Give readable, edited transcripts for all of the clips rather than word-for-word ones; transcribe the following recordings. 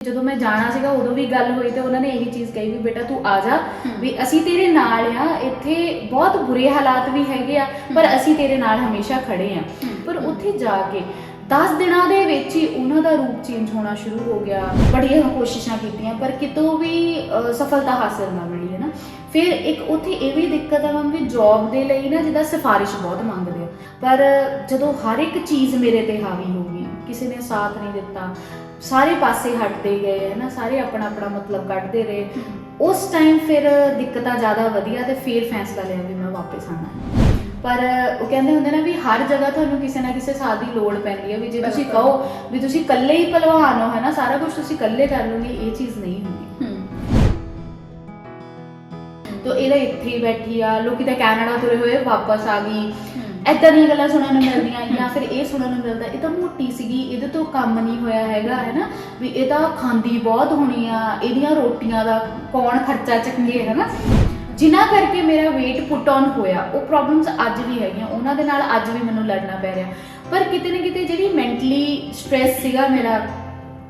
ਜਦੋਂ ਮੈਂ ਜਾਣਾ ਸੀਗਾ ਉਦੋਂ ਵੀ ਗੱਲ ਹੋਈ ਤੇ ਉਹਨਾਂ ਨੇ ਇਹੀ ਚੀਜ਼ ਕਹੀ ਵੀ ਬੇਟਾ ਤੂੰ ਆ ਜਾ ਵੀ ਅਸੀਂ ਤੇਰੇ ਨਾਲ ਆ। ਇੱਥੇ ਬਹੁਤ ਬੁਰੇ ਹਾਲਾਤ ਵੀ ਹੈਗੇ ਆ ਪਰ ਅਸੀਂ ਤੇਰੇ ਨਾਲ ਹਮੇਸ਼ਾ ਖੜੇ ਆ। ਪਰ ਉੱਥੇ ਜਾ ਕੇ 10 ਦਿਨਾਂ ਦੇ ਵਿੱਚ ਹੀ ਉਹਨਾਂ ਦਾ ਰੂਪ ਚੇਂਜ ਹੋਣਾ ਸ਼ੁਰੂ ਹੋ ਗਿਆ। ਬੜੀਆਂ ਕੋਸ਼ਿਸ਼ਾਂ ਕੀਤੀਆਂ ਪਰ ਕਿਤੋਂ ਵੀ ਸਫਲਤਾ ਹਾਸਲ ਨਾ ਮਿਲੀ ਹੈ ਨਾ। ਫਿਰ ਇੱਕ ਉੱਥੇ ਇਹ ਵੀ ਦਿੱਕਤ ਆ ਵੀ ਜੌਬ ਦੇ ਲਈ ਨਾ ਜਿੱਦਾਂ ਸਿਫਾਰਿਸ਼ ਬਹੁਤ ਮੰਗਦੇ ਆ, ਪਰ ਜਦੋਂ ਹਰ ਇੱਕ ਚੀਜ਼ ਮੇਰੇ ਤੇ ਹਾਵੀ ਹੋ ਗਈ, ਕਿਸੇ ਨੇ ਸਾਥ ਨਹੀਂ ਦਿੱਤਾ, ਸਾਰੇ ਪਾਸੇ ਹਟਦੇ ਗਏ ਹੈ ਨਾ, ਸਾਰੇ ਆਪਣਾ ਆਪਣਾ ਮਤਲਬ ਕੱਢਦੇ ਰਹੇ। ਉਸ ਟਾਈਮ ਫਿਰ ਦਿੱਕਤਾਂ ਜ਼ਿਆਦਾ ਵਧੀਆ ਤੇ ਫਿਰ ਫੈਸਲਾ ਲਿਆ ਵੀ ਮੈਂ ਵਾਪਸ ਆਉਣਾ। ਪਰ ਉਹ ਕਹਿੰਦੇ ਹੁੰਦੇ ਨਾ ਵੀ ਹਰ ਜਗ੍ਹਾ ਤੁਹਾਨੂੰ ਕਿਸੇ ਨਾ ਕਿਸੇ ਸਾਥ ਦੀ ਲੋੜ ਪੈਂਦੀ ਹੈ। ਵੀ ਜੇ ਤੁਸੀਂ ਕਹੋ ਵੀ ਤੁਸੀਂ ਇਕੱਲੇ ਹੀ ਭਲਵਾਨ ਹੋ ਹੈ ਨਾ, ਸਾਰਾ ਕੁਝ ਤੁਸੀਂ ਇਕੱਲੇ ਕਰ ਲਓਗੇ, ਇਹ ਚੀਜ਼ ਨਹੀਂ ਹੁੰਦੀ। ਤੋ ਇਹਦਾ ਇੱਥੇ ਹੀ ਬੈਠੀ ਆ, ਲੋਕੀ ਤਾਂ ਕੈਨੇਡਾ ਤੁਰੇ ਹੋਏ ਵਾਪਸ ਆ ਗਈ, ਏਦਾਂ ਦੀਆਂ ਗੱਲਾਂ ਸੁਣਨ ਨੂੰ ਮਿਲਦੀਆਂ। ਜਾਂ ਫਿਰ ਇਹ ਸੁਣਨ ਨੂੰ ਮਿਲਦਾ ਇਹ ਤਾਂ ਮੋਟੀ ਸੀਗੀ, ਇਹਦੇ ਤੋਂ ਕੰਮ ਨਹੀਂ ਹੋਇਆ ਹੈਗਾ ਹੈ ਨਾ, ਵੀ ਇਹ ਤਾਂ ਖਾਂਦੀ ਬਹੁਤ ਹੋਣੀ ਆ, ਇਹਦੀਆਂ ਰੋਟੀਆਂ ਦਾ ਕੌਣ ਖਰਚਾ ਚੱਕੇ ਹੈ ਨਾ। ਜਿਨ੍ਹਾਂ ਕਰਕੇ ਮੇਰਾ weight ਪੁੱਟ ਔਨ ਹੋਇਆ ਉਹ ਪ੍ਰੋਬਲਮਸ ਅੱਜ ਵੀ ਹੈਗੀਆਂ, ਉਹਨਾਂ ਦੇ ਨਾਲ ਅੱਜ ਵੀ ਮੈਨੂੰ ਲੜਨਾ ਪੈ ਰਿਹਾ। ਪਰ ਕਿਤੇ ਨਾ ਕਿਤੇ ਜਿਹੜੀ ਮੈਂਟਲੀ ਸਟ੍ਰੈਸ ਸੀਗਾ ਮੇਰਾ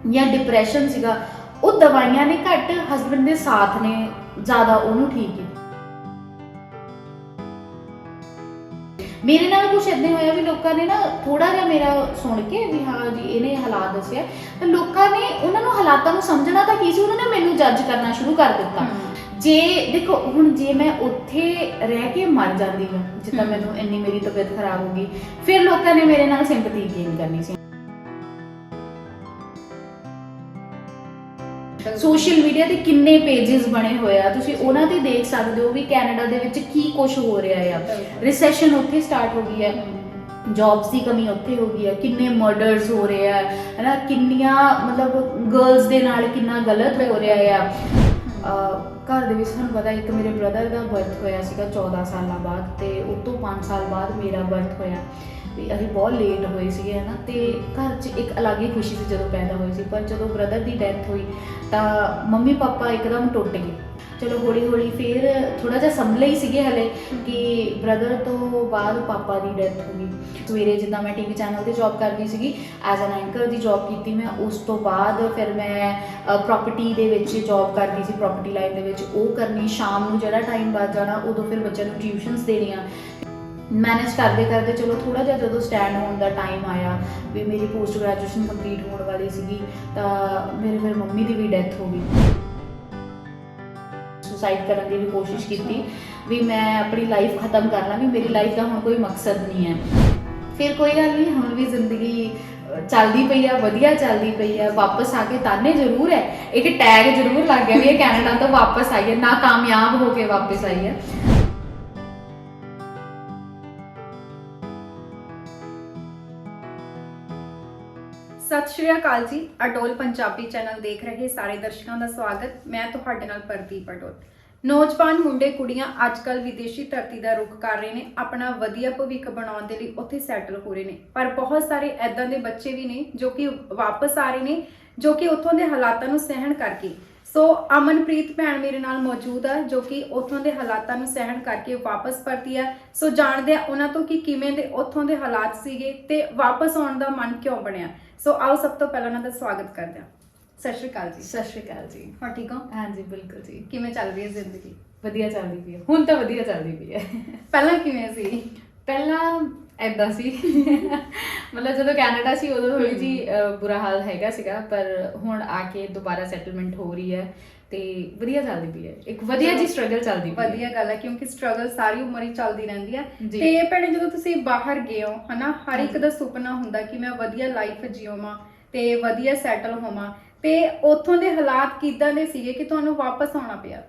ਜਾਂ ਡਿਪਰੈਸ਼ਨ ਸੀਗਾ, ਉਹ ਦਵਾਈਆਂ ਨੇ ਘੱਟ, ਹਸਬੈਂਡ ਦੇ ਸਾਥ ਨੇ ਜ਼ਿਆਦਾ ਉਹਨੂੰ ਠੀਕ ਕੀਤਾ। ਮੇਰੇ ਨਾਲ ਕੁਛ ਏਦਾਂ ਹੋਇਆ ਵੀ ਲੋਕਾਂ ਨੇ ਨਾ ਥੋੜਾ ਜਿਹਾ ਮੇਰਾ ਸੁਣ ਕੇ ਵੀ ਹਾਂ ਜੀ ਇਹਨੇ ਹਾਲਾਤ ਦੱਸਿਆ, ਤਾਂ ਲੋਕਾਂ ਨੇ ਉਹਨਾਂ ਨੂੰ ਹਾਲਾਤਾਂ ਨੂੰ ਸਮਝਣਾ ਤਾਂ ਕੀ ਸੀ, ਉਹਨਾਂ ਨੇ ਮੈਨੂੰ ਜੱਜ ਕਰਨਾ ਸ਼ੁਰੂ ਕਰ ਦਿੱਤਾ। ਜੇ ਦੇਖੋ ਹੁਣ ਜੇ ਮੈਂ ਉੱਥੇ ਰਹਿ ਕੇ ਮਰ ਜਾਂਦੀ ਹਾਂ, ਜਿੱਦਾਂ ਮੈਨੂੰ ਇੰਨੀ ਮੇਰੀ ਤਬੀਅਤ ਖਰਾਬ ਹੋ ਗਈ, ਫਿਰ ਲੋਕਾਂ ਨੇ ਮੇਰੇ ਨਾਲ ਸਿੰਪੈਥੀ ਗੇਨ ਕਰਨੀ ਸੀ। ਸੋਸ਼ਲ ਮੀਡੀਆ ਤੇ ਕਿੰਨੇ ਪੇजेस ਬਣੇ ਹੋਏ ਆ, ਤੁਸੀਂ ਉਹਨਾਂ ਤੇ ਦੇਖ ਸਕਦੇ ਹੋ ਵੀ ਕੈਨੇਡਾ ਦੇ ਵਿੱਚ ਕੀ ਕੁਝ ਹੋ ਰਿਹਾ ਆ। ਰਿਸੈਸ਼ਨ ਉੱਥੇ ਸਟਾਰਟ ਹੋ ਗਈ ਹੈ, ਜੌਬਸ ਦੀ ਕਮੀ ਉੱਥੇ ਹੋ ਗਈ ਹੈ, ਕਿੰਨੇ ਮਰਡਰਸ ਹੋ ਰਹੇ ਆ ਹੈ ਨਾ, ਕਿੰਨੀਆਂ ਮਤਲਬ ਗਰਲਸ ਦੇ ਨਾਲ ਕਿੰਨਾ ਗਲਤ ਹੋ ਰਿਹਾ ਆ। ਘਰ ਦੇ ਵਿੱਚ ਤੁਹਾਨੂੰ ਪਤਾ ਇੱਕ ਮੇਰੇ ਬ੍ਰਦਰ ਦਾ ਬਰਥ ਹੋਇਆ ਸੀਗਾ 14 ਸਾਲਾਂ ਬਾਅਦ, ਤੇ ਉਸ ਤੋਂ 5 ਸਾਲ ਬਾਅਦ ਮੇਰਾ ਬਰਥ ਹੋਇਆ। ਵੀ ਅਸੀਂ ਬਹੁਤ ਲੇਟ ਹੋਏ ਸੀਗੇ ਹੈ ਨਾ, ਤੇ ਘਰ 'ਚ ਇੱਕ ਅਲੱਗ ਹੀ ਖੁਸ਼ੀ ਸੀ ਜਦੋਂ ਪੈਦਾ ਹੋਈ ਸੀ। ਪਰ ਜਦੋਂ ਬ੍ਰਦਰ ਦੀ ਡੈਥ ਹੋਈ ਤਾਂ ਮੰਮੀ ਪਾਪਾ ਇੱਕਦਮ ਟੁੱਟ ਗਏ। ਚਲੋ ਹੌਲੀ ਹੌਲੀ ਫਿਰ ਥੋੜ੍ਹਾ ਜਿਹਾ ਸੰਭਲੇ ਹੀ ਸੀਗੇ ਹਲੇ ਕਿ ਬ੍ਰਦਰ ਤੋਂ ਬਾਅਦ ਪਾਪਾ ਦੀ ਡੈਥ ਹੋ ਗਈ। ਸਵੇਰੇ ਜਿੱਦਾਂ ਮੈਂ TV ਚੈਨਲ 'ਤੇ ਜੌਬ ਕਰਦੀ ਸੀਗੀ, as an anchor the job ਕੀਤੀ ਮੈਂ। ਉਸ ਤੋਂ ਬਾਅਦ ਫਿਰ ਮੈਂ ਪ੍ਰੋਪਰਟੀ ਦੇ ਵਿੱਚ ਜੌਬ ਕਰਦੀ ਸੀ, ਪ੍ਰੋਪਰਟੀ ਲਾਈਨ ਦੇ ਵਿੱਚ ਉਹ ਕਰਨੀ। ਸ਼ਾਮ ਨੂੰ ਜਿਹੜਾ ਟਾਈਮ ਬਚ ਜਾਣਾ ਉਦੋਂ ਫਿਰ ਬੱਚਿਆਂ ਨੂੰ ਟਿਊਸ਼ਨਸ ਦੇਣੀਆਂ। ਮੈਨੇਜ ਕਰਦੇ ਕਰਦੇ ਚਲੋ ਥੋੜ੍ਹਾ ਜਿਹਾ ਜਦੋਂ ਸਟੈਂਡ ਹੋਣ ਦਾ ਟਾਈਮ ਆਇਆ ਵੀ ਮੇਰੀ ਪੋਸਟ ਗ੍ਰੈਜੂਏਸ਼ਨ ਕੰਪਲੀਟ ਹੋਣ ਵਾਲੀ ਸੀਗੀ, ਤਾਂ ਮੇਰੇ ਫਿਰ ਮੰਮੀ ਦੀ ਵੀ ਡੈਥ ਹੋ ਗਈ। ਸੁਸਾਈਡ ਕਰਨ ਦੀ ਵੀ ਕੋਸ਼ਿਸ਼ ਕੀਤੀ ਵੀ ਮੈਂ ਆਪਣੀ ਲਾਈਫ ਖਤਮ ਕਰ ਲਾਂ, ਵੀ ਮੇਰੀ ਲਾਈਫ ਦਾ ਹੁਣ ਕੋਈ ਮਕਸਦ ਨਹੀਂ ਹੈ। ਫਿਰ ਕੋਈ ਗੱਲ ਨਹੀਂ, ਹੁਣ ਵੀ ਜ਼ਿੰਦਗੀ ਚੱਲਦੀ ਪਈ ਆ, ਵਧੀਆ ਚੱਲਦੀ ਪਈ ਆ। ਵਾਪਸ ਆ ਕੇ ਤਾਨੇ ਜ਼ਰੂਰ ਹੈ, ਇੱਕ ਟੈਗ ਜ਼ਰੂਰ ਲੱਗ ਗਿਆ ਵੀ ਇਹ ਕੈਨੇਡਾ ਤੋਂ ਵਾਪਸ ਆਈ ਹੈ, ਨਾਕਾਮਯਾਬ ਹੋ ਕੇ ਵਾਪਸ ਆਈ ਹੈ। ਸਤਿ ਸ਼੍ਰੀ ਅਕਾਲ ਜੀ। ਅਡੋਲ ਪੰਜਾਬੀ ਚੈਨਲ ਦੇਖ ਰਹੇ ਸਾਰੇ ਦਰਸ਼ਕਾਂ ਦਾ ਸਵਾਗਤ। ਮੈਂ ਤੁਹਾਡੇ ਨਾਲ ਪ੍ਰਦੀਪ ਅਡੋਲ। ਨੌਜਵਾਨ ਮੁੰਡੇ ਕੁੜੀਆਂ ਅੱਜਕੱਲ ਵਿਦੇਸ਼ੀ ਧਰਤੀ ਦਾ ਰੁਖ ਕਰ ਰਹੇ ਨੇ, ਆਪਣਾ ਵਧੀਆ ਭਵਿੱਖ ਬਣਾਉਣ ਦੇ ਲਈ ਉੱਥੇ ਸੈਟਲ ਹੋ ਰਹੇ ਨੇ। ਪਰ ਬਹੁਤ ਸਾਰੇ ਐਦਾਂ ਦੇ ਬੱਚੇ ਵੀ ਨੇ ਜੋ ਕਿ ਵਾਪਸ ਆ ਰਹੇ ਨੇ, ਜੋ ਕਿ ਉੱਥੋਂ ਦੇ ਹਾਲਾਤਾਂ ਨੂੰ ਸਹਿਣ ਕਰਕੇ। ਸੋ ਅਮਨਪ੍ਰੀਤ ਭੈਣ ਮੇਰੇ ਨਾਲ ਮੌਜੂਦ ਆ, ਜੋ ਕਿ ਉੱਥੋਂ ਦੇ ਹਾਲਾਤਾਂ ਨੂੰ ਸਹਿਣ ਕਰਕੇ ਵਾਪਸ ਪਰਤੀ ਆ। ਸੋ ਜਾਣਦੇ ਆ ਉਹਨਾਂ ਤੋਂ ਕਿ ਕਿਵੇਂ ਦੇ ਉੱਥੋਂ ਦੇ ਹਾਲਾਤ ਸੀਗੇ ਤੇ ਵਾਪਸ ਆਉਣ ਦਾ ਮਨ ਕਿਉਂ ਬਣਿਆ। ਸੋ ਆਓ ਸਭ ਤੋਂ ਪਹਿਲਾਂ ਉਹਨਾਂ ਦਾ ਸਵਾਗਤ ਕਰਦੇ ਹਾਂ। ਸਤਿ ਸ਼੍ਰੀ ਅਕਾਲ ਜੀ। ਸਤਿ ਸ਼੍ਰੀ ਅਕਾਲ ਜੀ। ਹਾਂ ਠੀਕ ਹੋ? ਹਾਂਜੀ ਬਿਲਕੁਲ ਜੀ। ਕਿਵੇਂ ਚੱਲ ਰਹੀ ਹੈ ਜ਼ਿੰਦਗੀ? ਵਧੀਆ ਚੱਲਦੀ ਪਈ ਹੈ, ਹੁਣ ਤਾਂ ਵਧੀਆ ਚੱਲਦੀ ਪਈ ਹੈ। ਪਹਿਲਾਂ ਕਿਵੇਂ ਸੀ? ਪਹਿਲਾਂ ਐਦਾਂ ਸੀ ਮਤਲਬ ਜਦੋਂ ਕੈਨੇਡਾ ਸੀ ਉਦੋਂ ਥੋੜੀ ਜੀ ਬੁਰਾ ਹਾਲ ਹੈਗਾ ਸੀਗਾ, ਪਰ ਹੁਣ ਆ ਕੇ ਦੁਬਾਰਾ ਸੈਟਲਮੈਂਟ ਹੋ ਰਹੀ ਹੈ ਤੇ ਵਧੀਆ ਚੱਲਦੀ ਪਈ ਹੈ। ਇੱਕ ਵਧੀਆ ਜੀ ਸਟਰਗਲ ਚੱਲਦੀ ਪਈ ਹੈ। ਵਧੀਆ ਗੱਲ ਹੈ, ਕਿਉਂਕਿ ਸਟਰਗਲ ਸਾਰੀ ਉਮਰ ਹੀ ਚੱਲਦੀ ਰਹਿੰਦੀ ਹੈ। ਤੇ ਭੈਣੇ ਜਦੋਂ ਤੁਸੀਂ ਬਾਹਰ ਗਏ ਹੋ ਹਨਾ, ਹਰ ਇੱਕ ਦਾ ਸੁਪਨਾ ਹੁੰਦਾ ਕਿ ਮੈਂ ਵਧੀਆ ਲਾਈਫ ਜਿਉਵਾਂ ਤੇ ਵਧੀਆ ਸੈਟਲ ਹੋਵਾਂ, ਤੇ ਉੱਥੋਂ ਦੇ ਹਾਲਾਤ ਕਿੱਦਾਂ ਦੇ ਸੀਗੇ ਕਿ ਤੁਹਾਨੂੰ ਵਾਪਸ ਆਉਣਾ ਪਿਆ?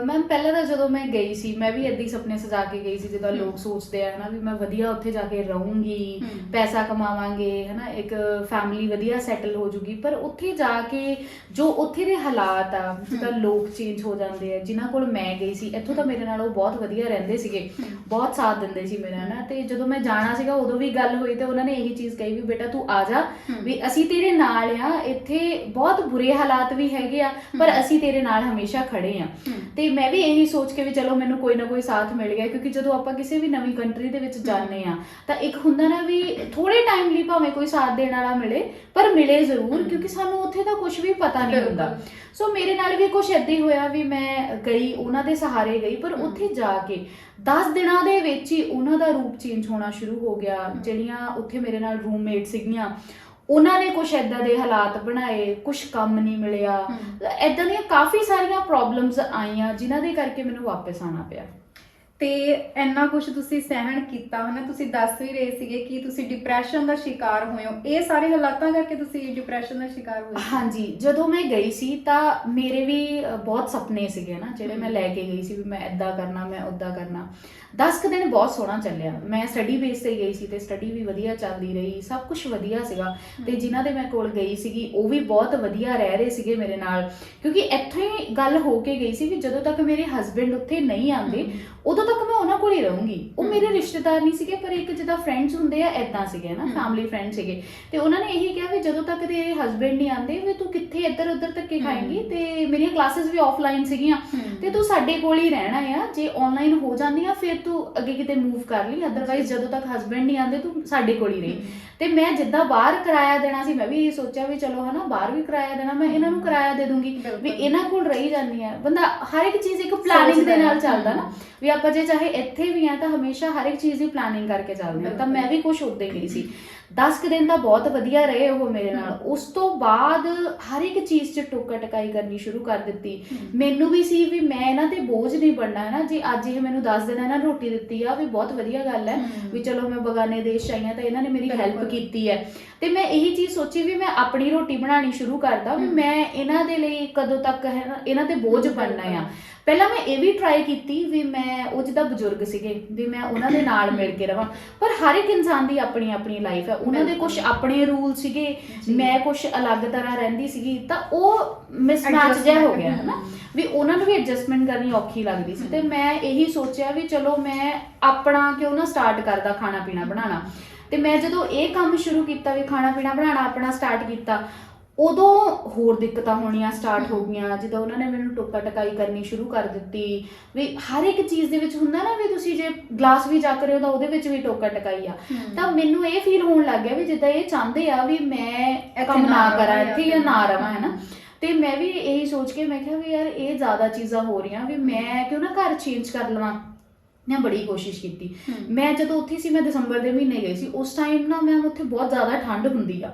ਮੈਮ ਪਹਿਲਾਂ ਤਾਂ ਜਦੋਂ ਮੈਂ ਗਈ ਸੀ ਮੈਂ ਵੀ ਇੱਦਾਂ ਹੀ ਸੁਪਨੇ ਸਜਾ ਕੇ ਗਈ ਸੀ ਜਿੱਦਾਂ ਲੋਕ ਸੋਚਦੇ ਆ ਹਨਾ, ਵੀ ਮੈਂ ਵਧੀਆ ਉੱਥੇ ਜਾ ਕੇ ਰਹੂੰਗੀ, ਪੈਸਾ ਕਮਾਵਾਂਗੇ ਹਨਾ, ਇੱਕ ਫੈਮਿਲੀ ਵਧੀਆ ਸੈਟਲ ਹੋ ਜੂਗੀ। ਪਰ ਉੱਥੇ ਜਾ ਕੇ ਜੋ ਉੱਥੇ ਦੇ ਹਾਲਾਤ ਆ, ਜਿੱਦਾਂ ਲੋਕ ਚੇਂਜ ਹੋ ਜਾਂਦੇ ਆ। ਜਿਨ੍ਹਾਂ ਕੋਲ ਮੈਂ ਗਈ ਸੀ ਇੱਥੋਂ ਤਾਂ ਮੇਰੇ ਨਾਲ ਉਹ ਬਹੁਤ ਵਧੀਆ ਰਹਿੰਦੇ ਸੀਗੇ, ਬਹੁਤ ਸਾਥ ਦਿੰਦੇ ਸੀ ਮੇਰਾ ਹਨਾ। ਤੇ ਜਦੋਂ ਮੈਂ ਜਾਣਾ ਸੀਗਾ ਉਦੋਂ ਵੀ ਗੱਲ ਹੋਈ ਤੇ ਉਹਨਾਂ ਨੇ ਇਹੀ ਚੀਜ਼ ਕਹੀ ਵੀ ਬੇਟਾ ਤੂੰ ਆ ਜਾ, ਵੀ ਅਸੀਂ ਤੇਰੇ ਨਾਲ ਆ। ਇੱਥੇ ਬਹੁਤ ਬੁਰੇ ਹਾਲਾਤ ਵੀ ਹੈਗੇ ਆ ਪਰ ਅਸੀਂ ਤੇਰੇ ਨਾਲ ਹਮੇਸ਼ਾ ਖੜੇ ਆ। ਤੇ ਮੈਂ ਵੀ ਇਹੀ ਸੋਚ ਕੇ ਵੀ ਚਲੋ ਮੈਨੂੰ ਕੋਈ ਨਾ ਕੋਈ ਸਾਥ ਮਿਲ ਗਿਆ, ਕਿਉਂਕਿ ਜਦੋਂ ਆਪਾਂ ਕਿਸੇ ਵੀ ਨਵੀਂ ਕੰਟਰੀ ਦੇ ਵਿੱਚ ਜਾਂਦੇ ਆ ਤਾਂ ਇੱਕ ਹੁੰਦਾ ਨਾ ਵੀ ਥੋੜੇ ਟਾਈਮ ਲਈ ਭਾਵੇਂ ਕੋਈ ਸਾਥ ਦੇਣ ਵਾਲਾ ਮਿਲੇ ਪਰ ਮਿਲੇ ਜ਼ਰੂਰ, ਕਿਉਂਕਿ ਸਾਨੂੰ ਉੱਥੇ ਦਾ ਕੁਝ ਵੀ ਪਤਾ ਨਹੀਂ ਹੁੰਦਾ। ਸੋ ਮੇਰੇ ਨਾਲ ਵੀ ਕੁਝ ਏਦਾਂ ਹੀ ਹੋਇਆ ਵੀ ਮੈਂ ਗਈ ਉਹਨਾਂ ਦੇ ਸਹਾਰੇ ਗਈ, ਪਰ ਉੱਥੇ ਜਾ ਕੇ 10 ਦਿਨਾਂ ਦੇ ਵਿੱਚ ਹੀ ਉਹਨਾਂ ਦਾ ਰੂਪ ਚੇਂਜ ਹੋਣਾ ਸ਼ੁਰੂ ਹੋ ਗਿਆ। ਜਿਹੜੀਆਂ ਉੱਥੇ ਮੇਰੇ ਨਾਲ ਰੂਮਮੇਟ ਸੀਗੀਆਂ ਉਹਨਾਂ ਨੇ ਕੁਝ ਏਦਾਂ ਦੇ ਹਾਲਾਤ ਬਣਾਏ, ਕੁਝ ਕੰਮ ਨਹੀਂ ਮਿਲਿਆ, ਏਦਾਂ ਦੀਆਂ ਕਾਫੀ ਸਾਰੀਆਂ ਪ੍ਰੋਬਲਮਸ ਆਈਆਂ ਜਿਨ੍ਹਾਂ ਦੇ ਕਰਕੇ ਮੈਨੂੰ ਵਾਪਸ ਆਉਣਾ ਪਿਆ। ਤੇ ਇੰਨਾ ਕੁਝ ਤੁਸੀਂ ਸਹਿਣ ਕੀਤਾ ਹਨਾ, ਤੁਸੀਂ ਦੱਸ ਵੀ ਰਹੇ ਸੀਗੇ ਕਿ ਤੁਸੀਂ ਡਿਪਰੈਸ਼ਨ ਦਾ ਸ਼ਿਕਾਰ ਹੋਏ ਹੋ, ਇਹ ਸਾਰੇ ਹਾਲਾਤਾਂ ਕਰਕੇ ਤੁਸੀਂ ਡਿਪਰੈਸ਼ਨ ਦਾ ਸ਼ਿਕਾਰ ਹੋਏ? ਹਾਂਜੀ, ਜਦੋਂ ਮੈਂ ਗਈ ਸੀ ਤਾਂ ਮੇਰੇ ਵੀ ਬਹੁਤ ਸੁਪਨੇ ਸੀਗੇ ਨਾ ਜਿਹੜੇ ਮੈਂ ਲੈ ਕੇ ਗਈ ਸੀ ਵੀ ਮੈਂ ਇੱਦਾਂ ਕਰਨਾ, ਮੈਂ ਉੱਦਾਂ ਕਰਨਾ। 10 ਕੁ ਦਿਨ ਬਹੁਤ ਸੋਹਣਾ ਚੱਲਿਆ। ਮੈਂ ਸਟੱਡੀ ਬੇਸ ਤੇ ਗਈ ਸੀ ਤੇ ਸਟੱਡੀ ਵੀ ਵਧੀਆ ਚੱਲਦੀ ਰਹੀ, ਸਭ ਕੁਝ ਵਧੀਆ ਸੀਗਾ। ਤੇ ਜਿਨ੍ਹਾਂ ਦੇ ਮੈਂ ਕੋਲ ਗਈ ਸੀਗੀ ਉਹ ਵੀ ਬਹੁਤ ਵਧੀਆ ਰਹਿ ਰਹੇ ਸੀਗੇ ਮੇਰੇ ਨਾਲ, ਕਿਉਂਕਿ ਇੱਥੋਂ ਹੀ ਗੱਲ ਹੋ ਕੇ ਗਈ ਸੀ ਵੀ ਜਦੋਂ ਤੱਕ ਮੇਰੇ ਹਸਬੈਂਡ ਉੱਥੇ ਨਹੀਂ ਆਉਂਦੇ ਉਦੋਂ ਤੱਕ ਮੈਂ ਉਹਨਾਂ ਕੋਲ ਹੀ ਰਹੂੰਗੀ। ਉਹ ਮੇਰੇ ਰਿਸ਼ਤੇਦਾਰ ਨਹੀਂ ਸੀਗੇ ਪਰ ਇੱਕ ਜਿੱਦਾਂ ਫਰੈਂਡਸ ਹੁੰਦੇ ਆ ਏਦਾਂ ਸੀਗੇ ਨਾ, ਫੈਮਿਲੀ ਫਰੈਂਡ ਸੀਗੇ। ਤੇ ਉਹਨਾਂ ਨੇ ਇਹੀ ਕਿਹਾ ਵੀ ਜਦੋਂ ਤੱਕ ਤੇਰੇ ਹਸਬੈਂਡ ਨਹੀਂ ਆਉਂਦੇ ਵੀ ਤੂੰ ਕਿੱਥੇ ਇੱਧਰ ਉੱਧਰ ਧੱਕੇ ਖਾਏਂਗੀ। ਤੇ ਮੇਰੀਆਂ ਕਲਾਸਿਸ ਵੀ ਆਫਲਾਈਨ ਸੀਗੀਆਂ ਤੇ ਤੂੰ ਸਾਡੇ ਕੋਲ ਹੀ ਰਹਿਣਾ ਆ, ਜੇ ਆਨਲਾਈਨ ਹੋ ਜਾਂਦੀਆਂ ਫਿਰ ਤੂੰ ਅੱਗੇ ਕਿਤੇ ਮੂਵ ਕਰ ਲਈ, ਅਦਰਵਾਈਜ਼ ਜਦੋਂ ਤੱਕ ਹਸਬੈਂਡ ਨਹੀਂ ਆਉਂਦੇ ਤੂੰ ਸਾਡੇ ਕੋਲ ਹੀ ਰਹੀ। ਤੇ ਮੈਂ ਜਿੱਦਾਂ ਬਾਹਰ ਕਿਰਾਇਆ ਦੇਣਾ ਸੀ ਮੈਂ ਵੀ ਇਹ ਸੋਚਿਆ ਵੀ ਚਲੋ ਹਨਾ ਬਾਹਰ ਵੀ ਕਿਰਾਇਆ ਦੇਣਾ, ਮੈਂ ਇਹਨਾਂ ਨੂੰ ਕਿਰਾਇਆ ਦੇ ਦੂੰਗੀ ਵੀ ਇਹਨਾਂ ਕੋਲ ਰਹੀ ਜਾਂਦੀ ਹੈ। ਬੰਦਾ ਹਰ ਇੱਕ ਚੀਜ਼ ਇੱਕ ਪਲਾਨਿੰਗ ਦੇ ਨਾਲ ਚੱਲਦਾ ਨਾ, ਵੀ ਆਪਾਂ ਜੇ ਚਾਹੇ ਇੱਥੇ ਵੀ ਆ ਤਾਂ ਹਮੇਸ਼ਾ ਹਰ ਇੱਕ ਚੀਜ਼ ਦੀ ਪਲਾਨਿੰਗ ਕਰਕੇ ਚੱਲਦੇ ਆ। ਤਾਂ ਮੈਂ ਵੀ ਕੁਛ ਉੱਦਾਂ ਹੀ ਗਈ ਸੀ। 10 ਕੁ ਦਿਨ ਤਾਂ ਬਹੁਤ ਵਧੀਆ ਰਹੇ ਉਹ ਮੇਰੇ ਨਾਲ। ਉਸ ਤੋਂ ਬਾਅਦ ਹਰ ਇੱਕ ਚੀਜ਼ 'ਚ ਟੋਕਾ ਟਕਾਈ ਕਰਨੀ ਸ਼ੁਰੂ ਕਰ ਦਿੱਤੀ। ਮੈਨੂੰ ਵੀ ਸੀ ਵੀ ਮੈਂ ਇਹਨਾਂ ਤੇ ਬੋਝ ਨਹੀਂ ਬਣਨਾ ਹੈ ਨਾ, ਜੇ ਅੱਜ ਇਹ ਮੈਨੂੰ 10 ਦਿਨ ਇਹਨਾਂ ਰੋਟੀ ਦਿੱਤੀ ਆ ਵੀ ਬਹੁਤ ਵਧੀਆ ਗੱਲ ਹੈ ਵੀ ਚਲੋ ਮੈਂ ਬਗਾਨੇ ਦੇਸ਼ 'ਚ ਆਈ ਹਾਂ ਤਾਂ ਇਹਨਾਂ ਨੇ ਮੇਰੀ ਹੈਲਪ ਕੀਤੀ ਹੈ। ਤੇ ਮੈਂ ਇਹੀ ਚੀਜ਼ ਸੋਚੀ ਵੀ ਮੈਂ ਆਪਣੀ ਰੋਟੀ ਬਣਾਉਣੀ ਸ਼ੁਰੂ ਕਰਦਾ ਵੀ ਮੈਂ ਇਹਨਾਂ ਦੇ ਲਈ ਕਦੋਂ ਤੱਕ ਹੈ ਨਾ ਇਹਨਾਂ ਤੇ ਬੋਝ ਬਣਨਾ ਆ। ਪਹਿਲਾਂ ਮੈਂ ਇਹ ਵੀ ਟਰਾਈ ਕੀਤੀ ਵੀ ਮੈਂ ਉਹ ਜਿੱਦਾਂ ਬਜ਼ੁਰਗ ਸੀਗੇ ਵੀ ਮੈਂ ਉਹਨਾਂ ਦੇ ਨਾਲ ਮਿਲ ਕੇ ਰਵਾਂ, ਪਰ ਹਰ ਇੱਕ ਇਨਸਾਨ ਦੀ ਆਪਣੀ ਆਪਣੀ ਲਾਈਫ ਹੈ, ਉਹਨਾਂ ਦੇ ਕੁਝ ਆਪਣੇ ਰੂਲ ਸੀਗੇ, ਮੈਂ ਕੁਝ ਅਲੱਗ ਤਰ੍ਹਾਂ ਰਹਿੰਦੀ ਸੀਗੀ, ਤਾਂ ਉਹ ਮਿਸਮੈਚ ਜਿਹਾ ਹੋ ਗਿਆ ਹੈ ਨਾ, ਵੀ ਉਹਨਾਂ ਨੂੰ ਵੀ ਐਡਜਸਟਮੈਂਟ ਕਰਨੀ ਔਖੀ ਲੱਗਦੀ ਸੀ। ਤੇ ਮੈਂ ਇਹੀ ਸੋਚਿਆ ਵੀ ਚਲੋ ਮੈਂ ਆਪਣਾ ਕਿਉਂ ਨਾ ਸਟਾਰਟ ਕਰਦਾ ਖਾਣਾ ਪੀਣਾ ਬਣਾਉਣਾ। ਤੇ ਮੈਂ ਜਦੋਂ ਇਹ ਕੰਮ ਸ਼ੁਰੂ ਕੀਤਾ ਵੀ ਖਾਣਾ ਪੀਣਾ ਬਣਾਉਣਾ ਆਪਣਾ ਸਟਾਰਟ ਕੀਤਾ, ਉਦੋਂ ਹੋਰ ਦਿੱਕਤਾਂ ਹੋਣੀਆਂ ਸਟਾਰਟ ਹੋ ਗਈਆਂ। ਜਦੋਂ ਉਹਨਾਂ ਨੇ ਮੈਨੂੰ ਟੋਕਾ ਟਕਾਈ ਕਰਨੀ ਸ਼ੁਰੂ ਕਰ ਦਿੱਤੀ ਵੀ ਹਰ ਇੱਕ ਚੀਜ਼ ਦੇ ਵਿੱਚ ਹੁੰਦਾ ਨਾ ਵੀ ਤੁਸੀਂ ਜੇ ਗਲਾਸ ਵੀ ਚੱਕ ਰਹੇ ਹੋ ਤਾਂ ਉਹਦੇ ਵਿੱਚ ਵੀ ਟੋਕਾ ਟਕਾਈ ਆ। ਤਾਂ ਮੈਨੂੰ ਇਹ ਫੀਲ ਹੋਣ ਲੱਗ ਗਿਆ ਵੀ ਜਿੱਦਾਂ ਇਹ ਚਾਹੁੰਦੇ ਆ ਵੀ ਮੈਂ ਕੰਮ ਨਾ ਕਰਾਂ ਇੱਥੇ ਜਾਂ ਨਾ ਰਵਾਂ, ਹੈ ਨਾ। ਤੇ ਮੈਂ ਵੀ ਇਹੀ ਸੋਚ ਕੇ ਮੈਂ ਕਿਹਾ ਵੀ ਯਾਰ ਇਹ ਜ਼ਿਆਦਾ ਚੀਜ਼ਾਂ ਹੋ ਰਹੀਆਂ ਵੀ ਮੈਂ ਕਿਉਂ ਨਾ ਘਰ ਚੇਂਜ ਕਰ ਲਵਾਂ। ਮੈਂ ਬੜੀ ਕੋਸ਼ਿਸ਼ ਕੀਤੀ। ਮੈਂ ਜਦੋਂ ਉੱਥੇ ਸੀ ਮੈਂ ਦਸੰਬਰ ਦੇ ਮਹੀਨੇ ਗਈ ਸੀ, ਉਸ ਟਾਈਮ ਨਾ ਮੈਂ ਉੱਥੇ ਬਹੁਤ ਜ਼ਿਆਦਾ ਠੰਡ ਹੁੰਦੀ ਆ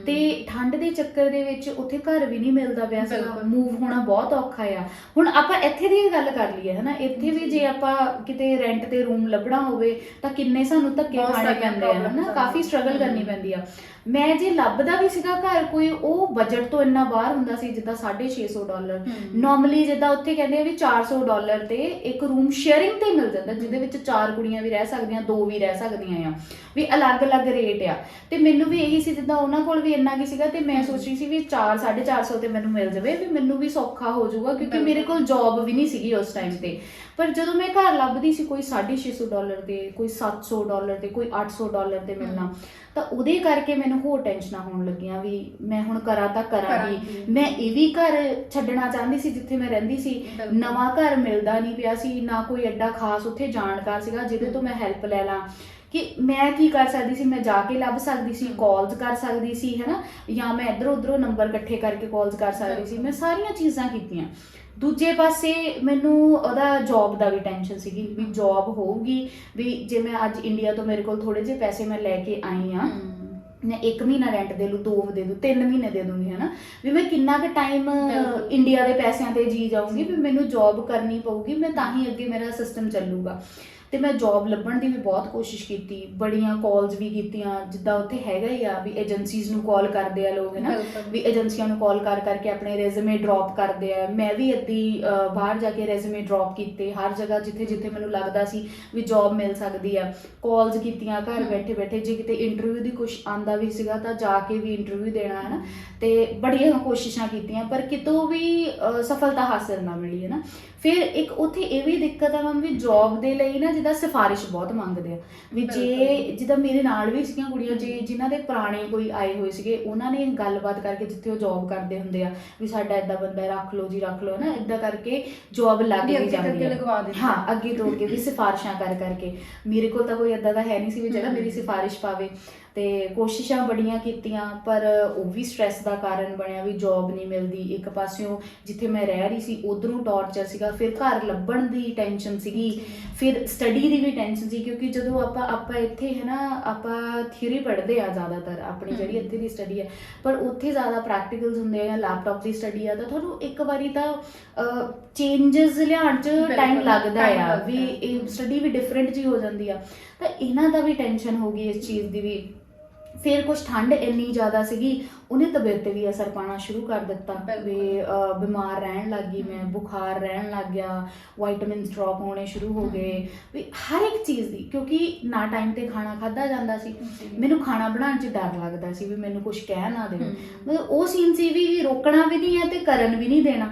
ਤੇ ਠੰਡ ਦੇ ਚੱਕਰ ਦੇ ਵਿੱਚ ਉੱਥੇ ਘਰ ਵੀ ਨਹੀਂ ਮਿਲਦਾ ਪਿਆ ਸੀ, ਮੂਵ ਹੋਣਾ ਬਹੁਤ ਔਖਾ ਆ। ਹੁਣ ਆਪਾਂ ਇੱਥੇ ਦੀ ਗੱਲ ਕਰ ਲਈਏ ਹੈ ਨਾ, ਇੱਥੇ ਵੀ ਜੇ ਆਪਾਂ ਕਿਤੇ ਰੈਂਟ ਤੇ ਰੂਮ ਲੱਭਣਾ ਹੋਵੇ ਤਾਂ ਕਿੰਨੇ ਸਾਨੂੰ ਧੱਕੇ ਖਾਣੇ ਪੈਂਦੇ ਆ ਹੈ ਨਾ, ਕਾਫੀ ਸਟਰਗਲ ਕਰਨੀ ਪੈਂਦੀ ਆ। ਮੈਂ ਜੇ ਲੱਭਦਾ ਵੀ ਸੀਗਾ ਘਰ ਕੋਈ, ਉਹ ਬਜਟ ਤੋਂ ਇੰਨਾ ਬਾਹਰ ਹੁੰਦਾ ਸੀ ਜਿੱਦਾਂ $650। ਨਾਰਮਲੀ ਜਿੱਦਾਂ ਉੱਥੇ ਕਹਿੰਦੇ ਆ ਵੀ $400 ਤੇ ਇੱਕ ਰੂਮ ਸ਼ੇਅਰਿੰਗ ਤੇ ਮਿਲ ਜਾਂਦਾ, ਜਿਹਦੇ ਵਿੱਚ 4 ਕੁੜੀਆਂ ਵੀ ਰਹਿ ਸਕਦੀਆਂ, 2 ਵੀ ਰਹਿ ਸਕਦੀਆਂ ਆ, ਵੀ ਅਲੱਗ-ਅਲੱਗ ਰੇਟ ਆ। ਤੇ ਮੈਨੂੰ ਵੀ ਇਹੀ ਸੀ ਜਿੱਦਾਂ ਉਹਨਾਂ ਕੋਲ ਵੀ ਇੰਨਾ ਕੀ ਸੀਗਾ ਤੇ ਮੈਂ ਸੋਚ ਰਹੀ ਸੀ ਵੀ 400-450 ਤੇ ਮੈਨੂੰ ਮਿਲ ਜਾਵੇ ਵੀ ਮੈਨੂੰ ਵੀ ਸੌਖਾ ਹੋ ਜਾਊਗਾ, ਕਿਉਂਕਿ ਮੇਰੇ ਕੋਲ ਜੌਬ ਵੀ ਨਹੀਂ ਸੀਗੀ ਉਸ ਟਾਈਮ ਤੇ। ਪਰ ਜਦੋਂ ਮੈਂ ਘਰ ਲੱਭਦੀ ਸੀ ਕੋਈ $650 ਤੇ, ਕੋਈ $700 ਤੇ, ਕੋਈ $800 ਤੇ ਮਿਲਣਾ, ਤਾਂ ਉਹਦੇ ਕਰਕੇ ਮੈਨੂੰ ਹੋਰ ਟੈਨਸ਼ਨਾਂ ਹੋਣ ਲੱਗੀਆਂ ਵੀ ਮੈਂ ਹੁਣ ਕਰਾਂ ਤਾਂ ਕਰਾਂਗੀ। ਮੈਂ ਇਹ ਵੀ ਘਰ ਛੱਡਣਾ ਚਾਹੁੰਦੀ ਸੀ ਜਿੱਥੇ ਮੈਂ ਰਹਿੰਦੀ ਸੀ, ਨਵਾਂ ਘਰ ਮਿਲਦਾ ਨਹੀਂ ਪਿਆ ਸੀ, ਨਾ ਕੋਈ ਐਡਾ ਖਾਸ ਉੱਥੇ ਜਾਣਕਾਰ ਸੀਗਾ ਜਿਹਦੇ ਤੋਂ ਮੈਂ ਹੈਲਪ ਲੈ ਲਾਂ ਕਿ ਮੈਂ ਕੀ ਕਰ ਸਕਦੀ ਸੀ। ਮੈਂ ਜਾ ਕੇ ਲੱਭ ਸਕਦੀ ਸੀ, ਕਾਲਸ ਕਰ ਸਕਦੀ ਸੀ ਹੈ ਨਾ, ਜਾਂ ਮੈਂ ਇੱਧਰੋਂ ਉੱਧਰੋਂ ਨੰਬਰ ਇਕੱਠੇ ਕਰਕੇ ਕਾਲਸ ਕਰ ਸਕਦੀ ਸੀ। ਮੈਂ ਸਾਰੀਆਂ ਚੀਜ਼ਾਂ ਕੀਤੀਆਂ। ਦੂਜੇ ਪਾਸੇ ਮੈਨੂੰ ਉਹਦਾ ਜੌਬ ਦਾ ਵੀ ਟੈਨਸ਼ਨ ਸੀਗੀ ਵੀ ਜੌਬ ਹੋਊਗੀ ਵੀ ਜੇ ਮੈਂ ਅੱਜ ਇੰਡੀਆ ਤੋਂ ਮੇਰੇ ਕੋਲ ਥੋੜੇ ਜਿਹੇ ਪੈਸੇ ਮੈਂ ਲੈ ਕੇ ਆਈ ਹਾਂ, ਮੈਂ 1 ਮਹੀਨਾ ਰੈਂਟ ਦੇ ਲੂ, 2 ਦੇ ਦੂ, 3 ਮਹੀਨੇ ਦੇ ਦੂੰਗੀ ਹੈ ਨਾ, ਵੀ ਮੈਂ ਕਿੰਨਾ ਕੁ ਟਾਈਮ ਇੰਡੀਆ ਦੇ ਪੈਸਿਆਂ ਤੇ ਜੀ ਜਾਊਂਗੀ, ਵੀ ਮੈਨੂੰ ਜੌਬ ਕਰਨੀ ਪਊਗੀ, ਮੈਂ ਤਾਂ ਹੀ ਅੱਗੇ ਮੇਰਾ ਸਿਸਟਮ ਚੱਲੂਗਾ। ਤੇ ਮੈਂ ਜੌਬ ਲੱਭਣ ਦੀ ਵੀ ਬਹੁਤ ਕੋਸ਼ਿਸ਼ ਕੀਤੀ, ਬੜੀਆਂ ਕਾਲਸ ਵੀ ਕੀਤੀਆਂ, ਜਿੱਦਾਂ ਉੱਥੇ ਹੈਗਾ ਹੀ ਆ ਵੀ ਏਜੰਸੀਜ਼ ਨੂੰ ਕਾਲ ਕਰਦੇ ਆ ਲੋਕ ਹੈ ਨਾ, ਵੀ ਏਜੰਸੀਆਂ ਨੂੰ ਕਾਲ ਕਰ ਕਰਕੇ ਆਪਣੇ ਰੈਜ਼ੂਮੇ ਡ੍ਰੌਪ ਕਰਦੇ ਆ। ਮੈਂ ਵੀ ਅੱਧੀ ਬਾਹਰ ਜਾ ਕੇ ਰੈਜ਼ੂਮੇ ਡ੍ਰੌਪ ਕੀਤੇ ਹਰ ਜਗ੍ਹਾ ਜਿੱਥੇ ਜਿੱਥੇ ਮੈਨੂੰ ਲੱਗਦਾ ਸੀ ਵੀ ਜੌਬ ਮਿਲ ਸਕਦੀ ਆ, ਕਾਲਸ ਕੀਤੀਆਂ ਘਰ ਬੈਠੇ ਬੈਠੇ। ਜੇ ਕਿਤੇ ਇੰਟਰਵਿਊ ਦੀ ਕੁਛ ਆਉਂਦਾ ਵੀ ਸੀਗਾ ਤਾਂ ਜਾ ਕੇ ਵੀ ਇੰਟਰਵਿਊ ਦੇਣਾ ਹੈ ਨਾ, ਤੇ ਬੜੀਆਂ ਕੋਸ਼ਿਸ਼ਾਂ ਕੀਤੀਆਂ ਪਰ ਕਿਤੋਂ ਵੀ ਸਫਲਤਾ ਹਾਸਿਲ ਨਾ ਮਿਲੀ ਹੈ ਨਾ। ਫਿਰ ਇੱਕ ਉੱਥੇ ਇਹ ਵੀ ਦਿੱਕਤ ਆ ਮੈਮ ਵੀ ਜੌਬ ਦੇ ਲਈ ਨਾ ਜਿੱਦਾਂ ਸਿਫਾਰਿਸ਼ ਬਹੁਤ ਮੰਗਦੇ ਆ ਵੀ ਜੇ ਜਿੱਦਾਂ ਮੇਰੇ ਨਾਲ ਵੀ ਸੀਗੀਆਂ ਕੁੜੀਆਂ ਜਿਨ੍ਹਾਂ ਦੇ ਪੁਰਾਣੇ ਕੋਈ ਆਏ ਹੋਏ ਸੀਗੇ, ਉਹਨਾਂ ਨੇ ਗੱਲਬਾਤ ਕਰਕੇ ਜਿੱਥੇ ਉਹ ਜੌਬ ਕਰਦੇ ਹੁੰਦੇ ਆ ਵੀ ਸਾਡਾ ਏਦਾਂ ਬੰਦਾ ਰੱਖ ਲਓ ਜੀ, ਰੱਖ ਲਓ ਨਾ, ਏਦਾਂ ਕਰਕੇ ਜੌਬ ਲੱਗ ਵੀ ਜਾਂਦੀ ਹੈ। ਹਾਂ, ਅੱਗੇ ਤੋਂ ਅੱਗੇ ਵੀ ਸਿਫਾਰਿਸ਼ਾਂ ਕਰਕੇ। ਮੇਰੇ ਕੋਲ ਤਾਂ ਕੋਈ ਏਦਾਂ ਦਾ ਹੈ ਨਹੀਂ ਸੀ ਵੀ ਜਿਹੜਾ ਮੇਰੀ ਸਿਫਾਰਿਸ਼ ਪਾਵੇ, ਤੇ ਕੋਸ਼ਿਸ਼ਾਂ ਬੜੀਆਂ ਕੀਤੀਆਂ ਪਰ ਉਹ ਵੀ ਸਟ੍ਰੈਸ ਦਾ ਕਾਰਨ ਬਣਿਆ ਵੀ ਜੌਬ ਨਹੀਂ ਮਿਲਦੀ। ਇੱਕ ਪਾਸਿਓਂ ਜਿੱਥੇ ਮੈਂ ਰਹਿ ਰਹੀ ਸੀ ਉਧਰੋਂ ਟੌਰਚਰ ਸੀਗਾ, ਫਿਰ ਘਰ ਲੱਭਣ ਦੀ ਟੈਨਸ਼ਨ ਸੀਗੀ, ਫਿਰ ਸਟੱਡੀ ਦੀ ਵੀ ਟੈਨਸ਼ਨ ਸੀ, ਕਿਉਂਕਿ ਜਦੋਂ ਆਪਾਂ ਇੱਥੇ ਹੈ ਨਾ, ਆਪਾਂ ਥਿਊਰੀ ਪੜ੍ਹਦੇ ਆ ਜ਼ਿਆਦਾਤਰ, ਆਪਣੀ ਜਿਹੜੀ ਇੱਥੇ ਦੀ ਸਟੱਡੀ ਹੈ, ਪਰ ਉੱਥੇ ਜ਼ਿਆਦਾ ਪ੍ਰੈਕਟੀਕਲਸ ਹੁੰਦੇ ਆ, ਲੈਪਟਾਪ ਦੀ ਸਟੱਡੀ ਆ, ਤਾਂ ਤੁਹਾਨੂੰ ਇੱਕ ਵਾਰੀ ਤਾਂ ਚੇਂਜਸ ਲਿਆਉਣ 'ਚ ਟਾਈਮ ਲੱਗਦਾ ਆ ਵੀ ਇਹ ਸਟੱਡੀ ਵੀ ਡਿਫਰੈਂਟ ਜੀ ਹੋ ਜਾਂਦੀ ਆ। ਤਾਂ ਇਹਨਾਂ ਦਾ ਵੀ ਟੈਨਸ਼ਨ ਹੋ ਗਈ ਇਸ ਚੀਜ਼ ਦੀ ਵੀ। ਫਿਰ ਕੁਛ ਠੰਡ ਇੰਨੀ ਜ਼ਿਆਦਾ ਸੀਗੀ, ਉਹਨੇ ਤਬੀਅਤ 'ਤੇ ਵੀ ਅਸਰ ਪਾਉਣਾ ਸ਼ੁਰੂ ਕਰ ਦਿੱਤਾ ਵੀ ਬਿਮਾਰ ਰਹਿਣ ਲੱਗ ਗਈ ਮੈਂ, ਬੁਖਾਰ ਰਹਿਣ ਲੱਗ ਗਿਆ, ਵਾਈਟਮਿਨਸ ਡ੍ਰੌਪ ਹੋਣੇ ਸ਼ੁਰੂ ਹੋ ਗਏ ਵੀ ਹਰ ਇੱਕ ਚੀਜ਼ ਦੀ, ਕਿਉਂਕਿ ਨਾ ਟਾਈਮ 'ਤੇ ਖਾਣਾ ਖਾਧਾ ਜਾਂਦਾ ਸੀ। ਮੈਨੂੰ ਖਾਣਾ ਬਣਾਉਣ 'ਚ ਡਰ ਲੱਗਦਾ ਸੀ ਵੀ ਮੈਨੂੰ ਕੁਛ ਕਹਿ ਨਾ ਦੇਵੇ, ਮਤਲਬ ਉਹ ਸੀਨ ਸੀ ਵੀ ਰੋਕਣਾ ਵੀ ਨਹੀਂ ਹੈ ਤੇ ਕਰਨ ਵੀ ਨਹੀਂ ਦੇਣਾ,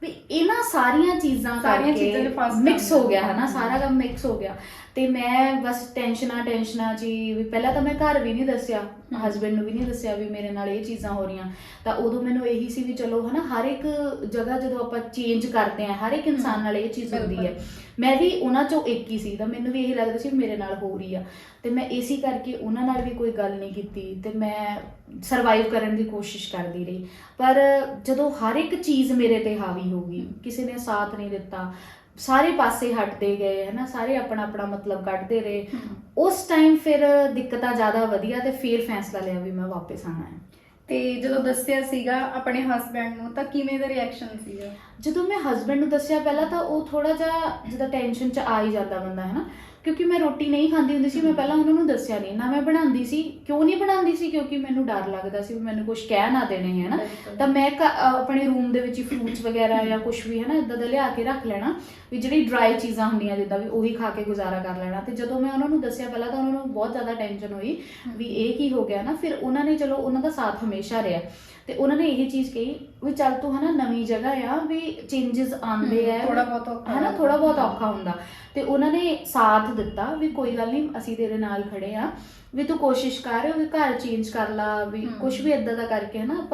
ਵੀ ਇਹਨਾਂ ਸਾਰੀਆਂ ਚੀਜ਼ਾਂ ਕਰਕੇ ਮਿਕਸ ਹੋ ਗਿਆ ਹੈ ਨਾ, ਸਾਰਾ ਕੰਮ ਮਿਕਸ ਹੋ ਗਿਆ। ਤੇ ਮੈਂ ਬਸ ਟੈਨਸ਼ਨਾਂ ਜੀ ਵੀ ਪਹਿਲਾਂ ਤਾਂ ਮੈਂ ਘਰ ਵੀ ਨਹੀਂ ਦੱਸਿਆ, ਹਸਬੈਂਡ ਨੂੰ ਵੀ ਨਹੀਂ ਦੱਸਿਆ ਵੀ ਮੇਰੇ ਨਾਲ ਇਹ ਚੀਜ਼ਾਂ ਹੋ ਰਹੀਆਂ। ਤਾਂ ਉਦੋਂ ਮੈਨੂੰ ਇਹੀ ਸੀ ਵੀ ਚਲੋ ਹੈ ਨਾ, ਹਰ ਇੱਕ ਜਗ੍ਹਾ ਜਦੋਂ ਆਪਾਂ ਚੇਂਜ ਕਰਦੇ ਹਾਂ, ਹਰ ਇੱਕ ਇਨਸਾਨ ਨਾਲ ਇਹ ਚੀਜ਼ ਹੁੰਦੀ ਹੈ। ਮੈਂ ਵੀ ਉਹਨਾਂ 'ਚੋਂ ਇੱਕ ਹੀ ਸੀ, ਤਾਂ ਮੈਨੂੰ ਵੀ ਇਹ ਲੱਗਦਾ ਸੀ ਮੇਰੇ ਨਾਲ ਹੋ ਰਹੀ ਆ, ਤੇ ਮੈਂ ਇਸੇ ਕਰਕੇ ਉਹਨਾਂ ਨਾਲ ਵੀ ਕੋਈ ਗੱਲ ਨਹੀਂ ਕੀਤੀ ਤੇ ਮੈਂ ਸਰਵਾਈਵ ਕਰਨ ਦੀ ਕੋਸ਼ਿਸ਼ ਕਰਦੀ ਰਹੀ। ਪਰ ਜਦੋਂ ਹਰ ਇੱਕ ਚੀਜ਼ ਮੇਰੇ ਤੇ ਹਾਵੀ ਹੋ ਗਈ, ਕਿਸੇ ਨੇ ਸਾਥ ਨਹੀਂ ਦਿੱਤਾ, ਸਾਰੇ ਪਾਸੇ ਹਟਦੇ ਗਏ ਹੈ ਨਾ, ਸਾਰੇ ਆਪਣਾ ਮਤਲਬ ਕੱਢਦੇ ਰਹੇ, ਉਸ ਟਾਈਮ ਫਿਰ ਦਿੱਕਤਾਂ ਜ਼ਿਆਦਾ ਵਧੀਆ, ਤੇ ਫਿਰ ਫੈਸਲਾ ਲਿਆ ਵੀ ਮੈਂ ਵਾਪਸ ਆਉਣਾ ਹੈ। ਤੇ ਜਦੋਂ ਦੱਸਿਆ ਸੀਗਾ ਆਪਣੇ ਹਸਬੈਂਡ ਨੂੰ ਤਾਂ ਕਿਵੇਂ ਦਾ ਰਿਐਕਸ਼ਨ ਸੀਗਾ? ਜਦੋਂ ਮੈਂ ਹਸਬੈਂਡ ਨੂੰ ਦੱਸਿਆ ਪਹਿਲਾਂ ਤਾਂ ਉਹ ਥੋੜਾ ਜਿਹਾ ਜਿੱਦਾਂ ਟੈਨਸ਼ਨ 'ਚ ਆ ਹੀ ਜਾਂਦਾ ਬੰਦਾ ਹੈ ਨਾ, ਕਿਉਂਕਿ ਮੈਂ ਰੋਟੀ ਨਹੀਂ ਖਾਂਦੀ ਹੁੰਦੀ ਸੀ। ਮੈਂ ਪਹਿਲਾਂ ਉਹਨਾਂ ਨੂੰ ਦੱਸਿਆ ਨਹੀਂ ਨਾ, ਮੈਂ ਬਣਾਉਂਦੀ ਸੀ। ਕਿਉਂ ਨਹੀਂ ਬਣਾਉਂਦੀ ਸੀ? ਕਿਉਂਕਿ ਮੈਨੂੰ ਡਰ ਲੱਗਦਾ ਸੀ ਵੀ ਮੈਨੂੰ ਕੁਝ ਕਹਿ ਨਾ ਦੇਣੇ ਹੈ ਨਾ। ਤਾਂ ਮੈਂ ਆਪਣੇ ਰੂਮ ਦੇ ਵਿੱਚ ਹੀ ਫਰੂਟਸ ਵਗੈਰਾ ਜਾਂ ਕੁਝ ਵੀ ਹੈ ਨਾ ਇੱਦਾਂ ਦਾ ਲਿਆ ਕੇ ਰੱਖ ਲੈਣਾ, ਵੀ ਜਿਹੜੀ ਡਰਾਈ ਚੀਜ਼ਾਂ ਹੁੰਦੀਆਂ ਜਿੱਦਾਂ ਵੀ ਉਹੀ ਖਾ ਕੇ ਗੁਜ਼ਾਰਾ ਕਰ ਲੈਣਾ। ਤੇ ਜਦੋਂ ਮੈਂ ਉਹਨਾਂ ਨੂੰ ਦੱਸਿਆ ਪਹਿਲਾਂ ਤਾਂ ਉਹਨਾਂ ਨੂੰ ਬਹੁਤ ਜ਼ਿਆਦਾ ਟੈਨਸ਼ਨ ਹੋਈ ਵੀ ਇਹ ਕੀ ਹੋ ਗਿਆ ਨਾ। ਫਿਰ ਉਹਨਾਂ ਨੇ ਚਲੋ ਉਹਨਾਂ ਦਾ ਸਾਥ ਹਮੇਸ਼ਾ ਰਿਹਾ, ਤੇ ਉਹਨਾਂ ਨੇ ਇਹ ਚੀਜ਼ ਕਹੀ ਵੀ ਚੱਲ ਤੂੰ ਹੈ ਨਾ ਨਵੀਂ ਜਗ੍ਹਾ ਆ, ਵੀ ਚੇਂਜਸ ਆਉਂਦੇ ਆ, ਥੋੜਾ ਬਹੁਤ ਹੈ ਨਾ, ਥੋੜਾ ਬਹੁਤ ਔਖਾ ਹੁੰਦਾ। ਤੇ ਉਹਨਾਂ ਨੇ ਸਾਥ ਦਿੱਤਾ ਵੀ ਕੋਈ ਗੱਲ ਨਹੀਂ, ਅਸੀਂ ਤੇਰੇ ਨਾਲ ਖੜੇ ਆ, ਵੀ ਤੂੰ ਕੋਸ਼ਿਸ਼ ਕਰ ਵੀ ਘਰ ਚੇਂਜ ਕਰ ਲਾ, ਵੀ ਕੁਝ ਵੀ ਇਦਾਂ ਦਾ ਕਰਕੇ ਹੈ ਨਾ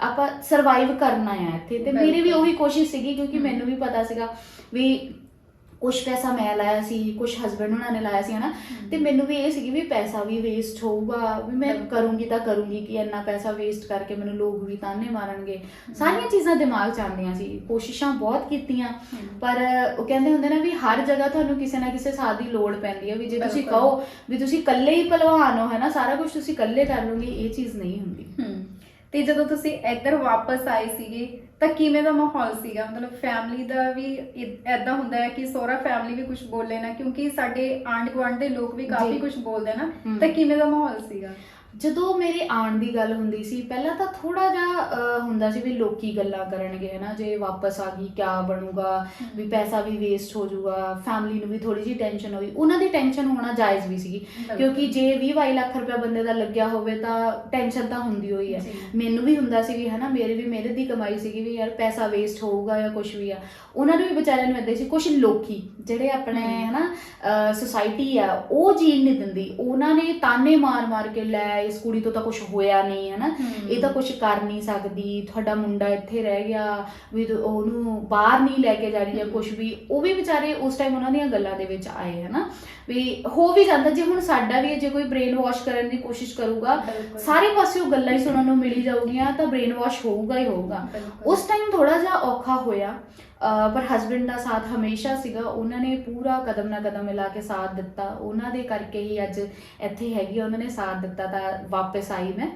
ਆਪਾਂ ਸਰਵਾਈਵ ਕਰਨਾ ਆ ਇੱਥੇ। ਤੇ ਮੇਰੀ ਵੀ ਉਹੀ ਕੋਸ਼ਿਸ਼ ਸੀਗੀ, ਕਿਉਂਕਿ ਮੈਨੂੰ ਵੀ ਪਤਾ ਸੀਗਾ ਵੀ ਕੁਛ ਪੈਸਾ ਮੈਂ ਲਾਇਆ ਸੀ, ਕੁਛ ਹਸਬੈਂਡ ਉਹਨਾਂ ਨੇ ਲਾਇਆ ਸੀ ਹੈ ਨਾ। ਤੇ ਮੈਨੂੰ ਵੀ ਇਹ ਸੀਗੀ ਵੀ ਪੈਸਾ ਵੀ ਵੇਸਟ ਹੋਊਗਾ, ਵੀ ਮੈਂ ਕਰੂੰਗੀ ਤਾਂ ਕਰੂੰਗੀ ਕਿ ਇੰਨਾ ਪੈਸਾ ਵੇਸਟ ਕਰਕੇ ਮੈਨੂੰ ਲੋਕ ਵੀ ਤਾਨੇ ਮਾਰਨਗੇ। ਸਾਰੀਆਂ ਚੀਜ਼ਾਂ ਦਿਮਾਗ 'ਚ ਆਉਂਦੀਆਂ ਸੀ, ਕੋਸ਼ਿਸ਼ਾਂ ਬਹੁਤ ਕੀਤੀਆਂ, ਪਰ ਉਹ ਕਹਿੰਦੇ ਹੁੰਦੇ ਨਾ ਵੀ ਹਰ ਜਗ੍ਹਾ ਤੁਹਾਨੂੰ ਕਿਸੇ ਨਾ ਕਿਸੇ ਸਾਥ ਦੀ ਲੋੜ ਪੈਂਦੀ ਹੈ। ਵੀ ਜੇ ਤੁਸੀਂ ਕਹੋ ਵੀ ਤੁਸੀਂ ਇਕੱਲੇ ਹੀ ਭਲਵਾਨ ਹੋ ਹੈ ਨਾ, ਸਾਰਾ ਕੁਝ ਤੁਸੀਂ ਇਕੱਲੇ ਕਰ ਲਓਗੇ, ਇਹ ਚੀਜ਼ ਨਹੀਂ ਹੁੰਦੀ। ਤੇ ਜਦੋਂ ਤੁਸੀਂ ਇੱਧਰ ਵਾਪਸ ਆਏ ਸੀਗੇ ਤਾਂ ਕਿਵੇਂ ਦਾ ਮਾਹੌਲ ਸੀਗਾ? ਮਤਲਬ ਫੈਮਿਲੀ ਦਾ ਵੀ ਏਦਾਂ ਹੁੰਦਾ ਹੈ ਕਿ ਸਹੁਰਾ ਫੈਮਿਲੀ ਵੀ ਕੁਝ ਬੋਲੇ ਨਾ, ਕਿਉਂਕਿ ਸਾਡੇ ਆਂਢ ਗੁਆਂਢ ਦੇ ਲੋਕ ਵੀ ਕਾਫੀ ਕੁਝ ਬੋਲਦੇ ਨਾ, ਤਾਂ ਕਿਵੇਂ ਦਾ ਮਾਹੌਲ ਸੀਗਾ? ਜਦੋਂ ਮੇਰੇ ਆਉਣ ਦੀ ਗੱਲ ਹੁੰਦੀ ਸੀ ਪਹਿਲਾਂ ਤਾਂ ਥੋੜਾ ਜਿਹਾ ਹੁੰਦਾ ਸੀ ਵੀ ਲੋਕੀ ਗੱਲਾਂ ਕਰਨਗੇ ਹੈ ਨਾ, ਜੇ ਵਾਪਸ ਆ ਗਈ ਕਿਆ ਬਣੂਗਾ, ਵੀ ਪੈਸਾ ਵੀ ਵੇਸਟ ਹੋ ਜਾਊਗਾ। ਫੈਮਿਲੀ ਨੂੰ ਵੀ ਥੋੜੀ ਜਿਹੀ ਟੈਨਸ਼ਨ ਹੋਈ, ਉਹਨਾਂ ਦੀ ਟੈਨਸ਼ਨ ਹੋਣਾ ਜਾਇਜ਼ ਵੀ ਸੀਗੀ, ਕਿਉਂਕਿ ਜੇ 20-22 ਲੱਖ ਰੁਪਇਆ ਬੰਦੇ ਦਾ ਲੱਗਿਆ ਹੋਵੇ ਤਾਂ ਟੈਨਸ਼ਨ ਤਾਂ ਹੁੰਦੀ ਹੋਈ ਹੈ। ਮੈਨੂੰ ਵੀ ਹੁੰਦਾ ਸੀ ਵੀ ਹੈ ਨਾ, ਮੇਰੇ ਵੀ ਮਿਹਨਤ ਦੀ ਕਮਾਈ ਸੀਗੀ ਵੀ ਯਾਰ ਪੈਸਾ ਵੇਸਟ ਹੋਊਗਾ ਜਾਂ ਕੁਛ ਵੀ ਆ। ਉਹਨਾਂ ਨੂੰ ਵੀ ਵਿਚਾਰਿਆਂ ਨੂੰ ਇੱਦਾਂ ਸੀ। ਕੁਛ ਲੋਕੀ ਜਿਹੜੇ ਆਪਣੇ ਹੈ ਨਾ ਸੁਸਾਇਟੀ ਆ ਉਹ ਜੀਣ ਨਹੀਂ ਦਿੰਦੀ, ਉਹਨਾਂ ਨੇ ਤਾਨੇ ਮਾਰ ਕੇ ਲੈ ਇਸ ਕੁੜੀ ਤੋਂ ਤਾਂ ਕੁਝ ਹੋਇਆ ਨਹੀਂ ਹੈ ਨਾ, ਇਹ ਤਾਂ ਕੁਝ ਕਰ ਨਹੀਂ ਸਕਦੀ, ਤੁਹਾਡਾ ਮੁੰਡਾ ਇੱਥੇ ਰਹਿ ਗਿਆ, ਵੀ ਉਹਨੂੰ ਬਾਹਰ ਨਹੀਂ ਲੈ ਕੇ ਜਾ ਰਹੀ ਜਾਂ ਕੁਝ ਵੀ। ਉਹ ਵੀ ਵਿਚਾਰੇ ਉਸ ਟਾਈਮ ਉਹਨਾਂ ਦੀਆਂ ਗੱਲਾਂ ਦੇ ਵਿੱਚ ਆਏ ਹੈ ਨਾ, ਵੀ ਹੋ ਵੀ ਜਾਂਦਾ। ਜੇ ਹੁਣ ਸਾਡਾ ਵੀ ਜੇ ਕੋਈ ਬ੍ਰੇਨ ਵਾਸ਼ ਕਰਨ ਦੀ ਕੋਸ਼ਿਸ਼ ਕਰੂਗਾ, ਸਾਰੇ ਪਾਸੇ ਉਹ ਗੱਲਾਂ ਹੀ ਸੁਣਨ ਨੂੰ ਮਿਲੀ ਜਾਊਗੀਆਂ, ਤਾਂ ਬ੍ਰੇਨ ਵਾਸ਼ ਹੋਊਗਾ ਹੀ ਹੋਊਗਾ। ਉਸ ਟਾਈਮ ਥੋੜਾ ਜਿਹਾ ਔਖਾ ਹੋਇਆ, ਪਰ ਹਸਬੈਂਡ ਦਾ ਸਾਥ ਹਮੇਸ਼ਾ ਸੀਗਾ। ਉਹਨਾਂ ਨੇ ਪੂਰਾ ਕਦਮ ਨਾਲ ਕਦਮ ਮਿਲਾ ਕੇ ਸਾਥ ਦਿੱਤਾ, ਉਹਨਾਂ ਦੇ ਕਰਕੇ ਹੀ ਅੱਜ ਇੱਥੇ ਹੈਗੀ। ਉਹਨਾਂ ਨੇ ਸਾਥ ਦਿੱਤਾ ਤਾਂ ਵਾਪਸ ਆਈ ਮੈਂ।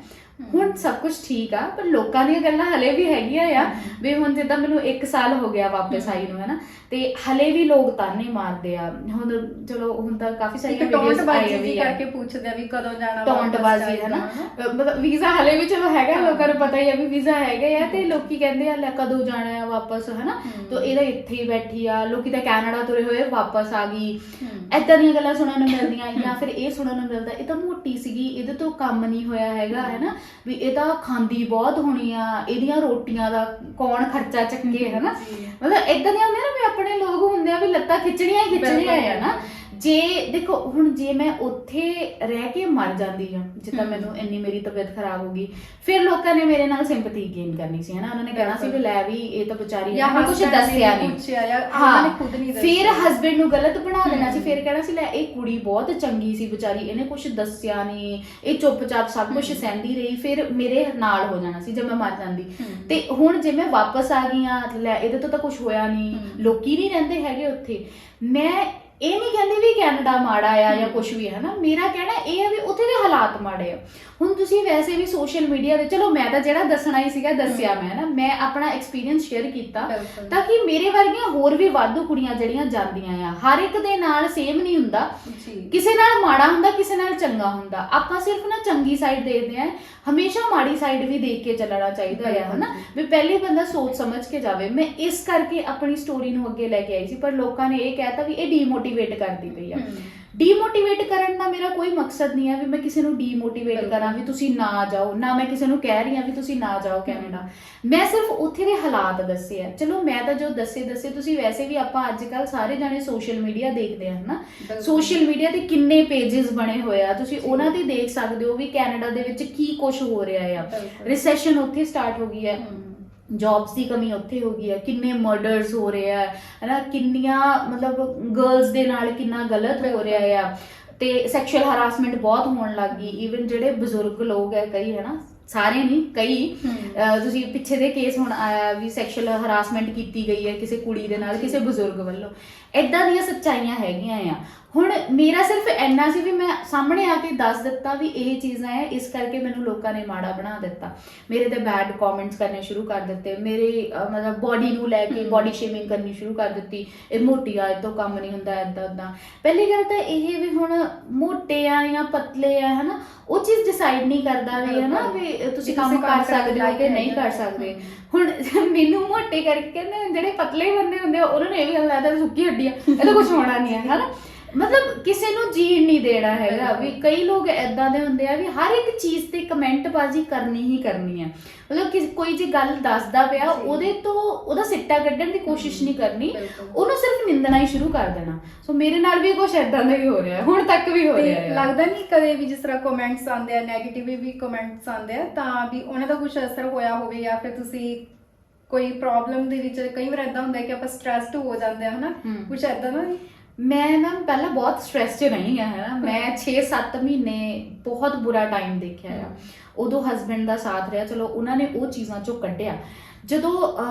ਹੁਣ ਸਭ ਕੁਝ ਠੀਕ ਆ, ਪਰ ਲੋਕਾਂ ਦੀਆਂ ਗੱਲਾਂ ਹਲੇ ਵੀ ਹੈਗੀਆਂ ਆ ਵੀ ਹੁਣ ਜਿੱਦਾਂ ਮੈਨੂੰ 1 ਸਾਲ ਹੋ ਗਿਆ ਵਾਪਸ ਆਈ ਨੂੰ ਹੈ ਨਾ, ਤੇ ਹਲੇ ਵੀ ਲੋਕ ਤਾਨੇ ਮਾਰਦੇ ਆ। ਹੁਣ ਚਲੋ ਹੁਣ ਤਾਂ ਕਾਫੀ ਸਾਰੀਆਂ ਵੀਡੀਓਜ਼ ਆਈਆਂ ਵੀ ਕਰਕੇ ਪੁੱਛਦੇ ਆ ਵੀ ਕਦੋਂ ਜਾਣਾ, ਟੌਂਟਬਾਜ਼ੀ ਹੈ ਨਾ। ਮਤਲਬ ਵੀਜ਼ਾ ਹਲੇ ਵੀ ਚਲੋ ਹੈਗਾ, ਲੋਕਾਂ ਨੂੰ ਪਤਾ ਹੀ ਆ ਵੀ ਵੀਜ਼ਾ ਹੈਗਾ ਆ, ਤੇ ਲੋਕੀ ਕਹਿੰਦੇ ਆ ਲੈ ਕਦੋਂ ਜਾਣਾ ਆ ਵਾਪਸ ਹੈ ਨਾ, ਤਾਂ ਇਹਦਾ ਇੱਥੇ ਹੀ ਬੈਠੀ ਆ, ਲੋਕੀ ਤਾਂ ਕੈਨੇਡਾ ਤੁਰੇ ਹੋਏ ਵਾਪਸ ਆ ਗਈ। ਏਦਾਂ ਦੀਆਂ ਗੱਲਾਂ ਸੁਣਨ ਨੂੰ ਮਿਲਦੀਆਂ, ਜਾਂ ਫਿਰ ਇਹ ਸੁਣਨ ਨੂੰ ਮਿਲਦਾ ਇਹ ਤਾਂ ਮੋਟੀ ਸੀਗੀ, ਇਹਦੇ ਤੋਂ ਕੰਮ ਨਹੀਂ ਹੋਇਆ ਹੈਗਾ ਹੈ ਨਾ, ਵੀ ਇਹ ਤਾਂ ਖਾਂਦੀ ਬਹੁਤ ਹੋਣੀ ਆ, ਇਹਦੀਆਂ ਰੋਟੀਆਂ ਦਾ ਕੌਣ ਖਰਚਾ ਚੱਕੇ ਹੈ ਨਾ। ਮਤਲਬ ਏਦਾਂ ਦੀਆਂ ਹੁੰਦੀਆਂ ਨਾ ਵੀ ਆਪਣੇ ਲੋਕ ਹੁੰਦੇ ਆ ਵੀ ਲੱਤਾਂ ਖਿੱਚਣੀਆਂ ਆ ਨਾ। ਜੇ ਦੇਖੋ ਹੁਣ ਜੇ ਮੈਂ ਉੱਥੇ ਰਹਿ ਕੇ ਮਰ ਜਾਂਦੀ ਆ ਜਿੱਦਾਂ ਮੈਨੂੰ ਇੰਨੀ ਮੇਰੀ ਤਬੀਅਤ ਖਰਾਬ ਹੋ ਗਈ, ਫਿਰ ਲੋਕਾਂ ਨੇ ਮੇਰੇ ਨਾਲ ਸਿੰਪੈਥੀ ਗੇਨ ਕਰਨੀ ਸੀ, ਹਨਾ। ਉਹਨਾਂ ਨੇ ਕਹਿਣਾ ਸੀ ਵੀ ਲੈ ਵੀ ਇਹ ਤਾਂ ਵਿਚਾਰੀ ਨੇ ਕੁਝ ਦੱਸਿਆ ਨਹੀਂ, ਹਾਂ ਖੁਦ ਨਹੀਂ ਦੱਸਿਆ, ਫਿਰ ਹਸਬੈਂਡ ਨੂੰ ਗਲਤ ਬਣਾ ਦੇਣਾ ਸੀ, ਫਿਰ ਕਹਿਣਾ ਸੀ ਲੈ ਇਹ ਕੁੜੀ ਬਹੁਤ ਚੰਗੀ ਸੀ ਵਿਚਾਰੀ, ਇਹਨੇ ਕੁਝ ਦੱਸਿਆ ਨਹੀਂ, ਇਹ ਚੁੱਪਚਾਪ ਸਭ ਕੁਝ ਸਹਿੰਦੀ ਰਹੀ, ਫਿਰ ਮੇਰੇ ਨਾਲ ਹੋ ਜਾਣਾ ਸੀ ਜੇ ਮੈਂ ਮਰ ਜਾਂਦੀ। ਤੇ ਹੁਣ ਜੇ ਮੈਂ ਵਾਪਸ ਆ ਗਈ ਆ, ਲੈ ਇਹਦੇ ਤੋਂ ਤਾਂ ਕੁਝ ਹੋਇਆ ਨਹੀਂ, ਲੋਕੀ ਨਹੀਂ ਰਹਿੰਦੇ ਹੈਗੇ ਉੱਥੇ। ਮੈਂ ਇਹ ਨਹੀਂ ਕਹਿੰਦੀ ਵੀ ਕੈਨੇਡਾ ਮਾੜਾ ਆ ਜਾਂ ਕੁਝ ਵੀ ਹੈ ਨਾ, ਮੇਰਾ ਕਹਿਣਾ ਇਹ ਆ ਵੀ ਉੱਥੇ ਦੇ ਹਾਲਾਤ ਮਾੜੇ ਆ। ਹੁਣ ਤੁਸੀਂ ਵੈਸੇ ਵੀ ਸੋਸ਼ਲ ਮੀਡੀਆ ਤੇ, ਚਲੋ ਮੈਂ ਤਾਂ ਜਿਹੜਾ ਦੱਸਣਾ ਹੀ ਸੀਗਾ ਦੱਸਿਆ, ਮੈਂ ਨਾ ਮੈਂ ਆਪਣਾ ਐਕਸਪੀਰੀਅੰਸ ਸ਼ੇਅਰ ਕੀਤਾ ਤਾਂ ਕਿ ਮੇਰੇ ਵਰਗੀਆਂ ਹੋਰ ਵੀ ਵਾਧੂ ਕੁੜੀਆਂ ਜਿਹੜੀਆਂ ਜਾਂਦੀਆਂ ਆ, ਹਰ ਇੱਕ ਦੇ ਨਾਲ ਸੇਮ ਨਹੀਂ ਹੁੰਦਾ, ਕਿਸੇ ਨਾਲ ਮਾੜਾ ਹੁੰਦਾ, ਕਿਸੇ ਨਾਲ ਚੰਗਾ ਹੁੰਦਾ। ਆਪਾਂ ਸਿਰਫ ਨਾ ਚੰਗੀ ਸਾਈਡ ਦੇਖਦੇ ਆ, ਹਮੇਸ਼ਾ ਮਾੜੀ ਸਾਈਡ ਵੀ ਦੇਖ ਕੇ ਚੱਲਣਾ ਚਾਹੀਦਾ ਆ, ਹਨਾ ਵੀ ਪਹਿਲੇ ਬੰਦਾ ਸੋਚ ਸਮਝ ਕੇ ਜਾਵੇ। ਮੈਂ ਇਸ ਕਰਕੇ ਆਪਣੀ ਸਟੋਰੀ ਨੂੰ ਅੱਗੇ ਲੈ ਕੇ ਆਈ ਸੀ, ਪਰ ਲੋਕਾਂ ਨੇ ਇਹ ਕਹਿਤਾ ਵੀ ਇਹ ਡੀਮੋਟੀਵੇਟ ਕਰਦੀ ਪਈ ਆ। ਡੀਮੋਟੀਵੇਟ ਕਰਨ ਦਾ ਮੇਰਾ ਕੋਈ ਮਕਸਦ ਨਹੀਂ ਹੈ ਵੀ ਮੈਂ ਕਿਸੇ ਨੂੰ ਡੀਮੋਟੀਵੇਟ ਕਰਾਂ ਵੀ ਤੁਸੀਂ ਨਾ ਜਾਓ, ਨਾ ਮੈਂ ਕਿਸੇ ਨੂੰ ਕਹਿ ਰਹੀ ਹਾਂ ਵੀ ਤੁਸੀਂ ਨਾ ਜਾਓ ਕੈਨੇਡਾ। ਮੈਂ ਸਿਰਫ ਉੱਥੇ ਦੇ ਹਾਲਾਤ ਦੱਸੇ ਆ। ਚਲੋ ਮੈਂ ਤਾਂ ਜੋ ਦੱਸੇ ਤੁਸੀਂ ਵੈਸੇ ਵੀ ਆਪਾਂ ਅੱਜ ਕੱਲ ਸਾਰੇ ਜਾਣੇ ਸੋਸ਼ਲ ਮੀਡੀਆ ਦੇਖਦੇ ਆ, ਹਨਾ। ਸੋਸ਼ਲ ਮੀਡੀਆ ਤੇ ਕਿੰਨੇ ਪੇजेस ਬਣੇ ਹੋਏ ਆ, ਤੁਸੀਂ ਉਹਨਾਂ ਤੇ ਦੇਖ ਸਕਦੇ ਹੋ ਵੀ ਕੈਨੇਡਾ ਦੇ ਵਿੱਚ ਕੀ ਕੁਝ ਹੋ ਰਿਹਾ ਆ। ਰਿਸੈਸ਼ਨ ਉੱਥੇ ਸਟਾਰਟ ਹੋ ਗਈ ਹੈ, ਜੌਬਸ ਦੀ ਕਮੀ ਉੱਥੇ ਹੋ ਗਈ ਹੈ, ਕਿੰਨੇ ਮਰਡਰਸ ਹੋ ਰਹੇ ਆ, ਹਨਾ, ਕਿੰਨੀਆਂ ਮਤਲਬ ਗਰਲਸ ਦੇ ਨਾਲ ਕਿੰਨਾ ਗਲਤ ਹੋ ਰਿਹਾ ਆ, ਤੇ ਸੈਕਸ਼ੂਅਲ ਹਰਾਸਮੈਂਟ ਬਹੁਤ ਹੋਣ ਲੱਗ ਗਈ। ਈਵਨ ਜਿਹੜੇ ਬਜ਼ੁਰਗ ਲੋਕ ਹੈ ਕਈ, ਹਨਾ, ਸਾਰੇ ਨਹੀਂ ਕਈ, ਤੁਸੀਂ ਪਿੱਛੇ ਦੇ ਕੇਸ ਹੁਣ ਆਇਆ ਵੀ ਸੈਕਸ਼ੂਅਲ ਹਰਾਸਮੈਂਟ ਕੀਤੀ ਗਈ ਹੈ ਕਿਸੇ ਕੁੜੀ ਦੇ ਨਾਲ ਕਿਸੇ ਬਜ਼ੁਰਗ ਵੱਲੋਂ। ਏਦਾਂ ਦੀਆਂ ਸੱਚਾਈਆਂ ਹੈਗੀਆਂ ਆ। ਹੁਣ ਮੇਰਾ ਸਿਰਫ ਇੰਨਾ ਸੀ ਵੀ ਮੈਂ ਸਾਹਮਣੇ ਆ ਕੇ ਦੱਸ ਦਿੱਤਾ ਵੀ ਇਹ ਚੀਜ਼ਾਂ ਹੈ, ਇਸ ਕਰਕੇ ਮੈਨੂੰ ਲੋਕਾਂ ਨੇ ਮਾੜਾ ਬਣਾ ਦਿੱਤਾ, ਮੇਰੇ ਤੇ ਬੈਡ ਕਮੈਂਟਸ ਕਰਨੇ ਸ਼ੁਰੂ ਕਰ ਦਿੱਤੇ, ਮੇਰੇ ਮਤਲਬ ਬੋਡੀ ਨੂੰ ਲੈ ਕੇ ਬੋਡੀ ਸ਼ੇਮਿੰਗ ਕਰਨੀ ਸ਼ੁਰੂ ਕਰ ਦਿੱਤੀ, ਇਹ ਮੋਟੀ ਆ, ਇਹ ਤੋਂ ਕੰਮ ਨਹੀਂ ਹੁੰਦਾ, ਏਦਾਂ ਏਦਾਂ। ਪਹਿਲੀ ਗੱਲ ਤਾਂ ਇਹ ਵੀ ਹੁਣ ਮੋਟੇ ਆ ਜਾਂ ਪਤਲੇ ਆ, ਹਨਾ, ਉਹ ਚੀਜ਼ ਡਿਸਾਈਡ ਨਹੀਂ ਕਰਦਾ ਵੀ, ਹਨਾ, ਵੀ ਤੁਸੀਂ ਕੰਮ ਕਰ ਸਕਦੇ ਹੋ ਕਿ ਨਹੀਂ ਕਰ ਸਕਦੇ। ਹੁਣ ਮੈਨੂੰ ਮੋਟੇ ਕਰਕੇ ਕਹਿੰਦੇ, ਜਿਹੜੇ ਪਤਲੇ ਬੰਦੇ ਹੁੰਦੇ ਆ ਉਹਨਾਂ ਨੂੰ ਇਹ ਵੀ ਗੱਲ ਲੱਗਦਾ ਸੁੱਕੀ ਹੱਡੀ ਆ, ਇਹ ਤਾਂ ਕੁਝ ਹੋਣਾ ਨਹੀਂ ਹੈ, ਹਨਾ। ਮਤਲਬ ਕਿਸੇ ਨੂੰ ਜੀਣ ਨਹੀਂ ਦੇਣਾ ਹੈਗਾ ਵੀ। ਕਈ ਲੋਕ ਏਦਾਂ ਦੇ ਹੁੰਦੇ ਆ ਵੀ ਹਰ ਇੱਕ ਚੀਜ਼ ਤੇ ਕਮੈਂਟਬਾਜ਼ੀ ਕਰਨੀ ਹੀ ਕਰਨੀ ਹੈ। ਮਤਲਬ ਕੋਈ ਜੀ ਗੱਲ ਦੱਸਦਾ ਪਿਆ ਉਹਦੇ ਤੋਂ ਉਹਦਾ ਸਿੱਟਾ ਕੱਢਣ ਦੀ ਕੋਸ਼ਿਸ਼ ਨਹੀਂ ਕਰਨੀ, ਉਹਨੂੰ ਸਿਰਫ ਨਿੰਦਣਾ ਹੀ ਸ਼ੁਰੂ ਕਰ ਦੇਣਾ। ਸੋ ਮੇਰੇ ਨਾਲ ਵੀ ਕੁਝ ਏਦਾਂ ਦਾ ਹੀ ਹੋ ਰਿਹਾ, ਹੁਣ ਤੱਕ ਵੀ ਹੋ ਰਿਹਾ ਹੈ। ਲੱਗਦਾ ਨਹੀਂ ਕਦੇ ਵੀ ਜਿਸ ਤਰ੍ਹਾਂ ਕਮੈਂਟਸ ਆਉਂਦੇ ਆ, ਨੈਗੇਟਿਵ ਵੀ ਕਮੈਂਟਸ ਆਉਂਦੇ ਆ, ਤਾਂ ਵੀ ਉਹਨਾਂ ਦਾ ਕੁਝ ਅਸਰ ਹੋਇਆ ਹੋਵੇ, ਜਾਂ ਫਿਰ ਤੁਸੀਂ ਕੋਈ ਪ੍ਰੋਬਲਮ ਦੇ ਵਿੱਚ, ਕਈ ਵਾਰ ਏਦਾਂ ਹੁੰਦਾ ਕਿ ਆਪਾਂ ਸਟ੍ਰੈਸਡ ਹੋ ਜਾਂਦੇ ਆ, ਹਨਾ, ਕੁਝ ਏਦਾਂ ਦਾ? ਮੈਂ ਮੈਮ ਪਹਿਲਾਂ ਬਹੁਤ ਸਟ੍ਰੈਸ 'ਚ ਰਹੀ ਹਾਂ, ਹੈ ਨਾ। ਮੈਂ 6-7 ਮਹੀਨੇ ਬਹੁਤ ਬੁਰਾ ਟਾਈਮ ਦੇਖਿਆ ਆ। ਉਦੋਂ ਹਸਬੈਂਡ ਦਾ ਸਾਥ ਰਿਹਾ, ਚਲੋ ਉਹਨਾਂ ਨੇ ਉਹ ਚੀਜ਼ਾਂ 'ਚੋਂ ਕੱਢਿਆ। ਜਦੋਂ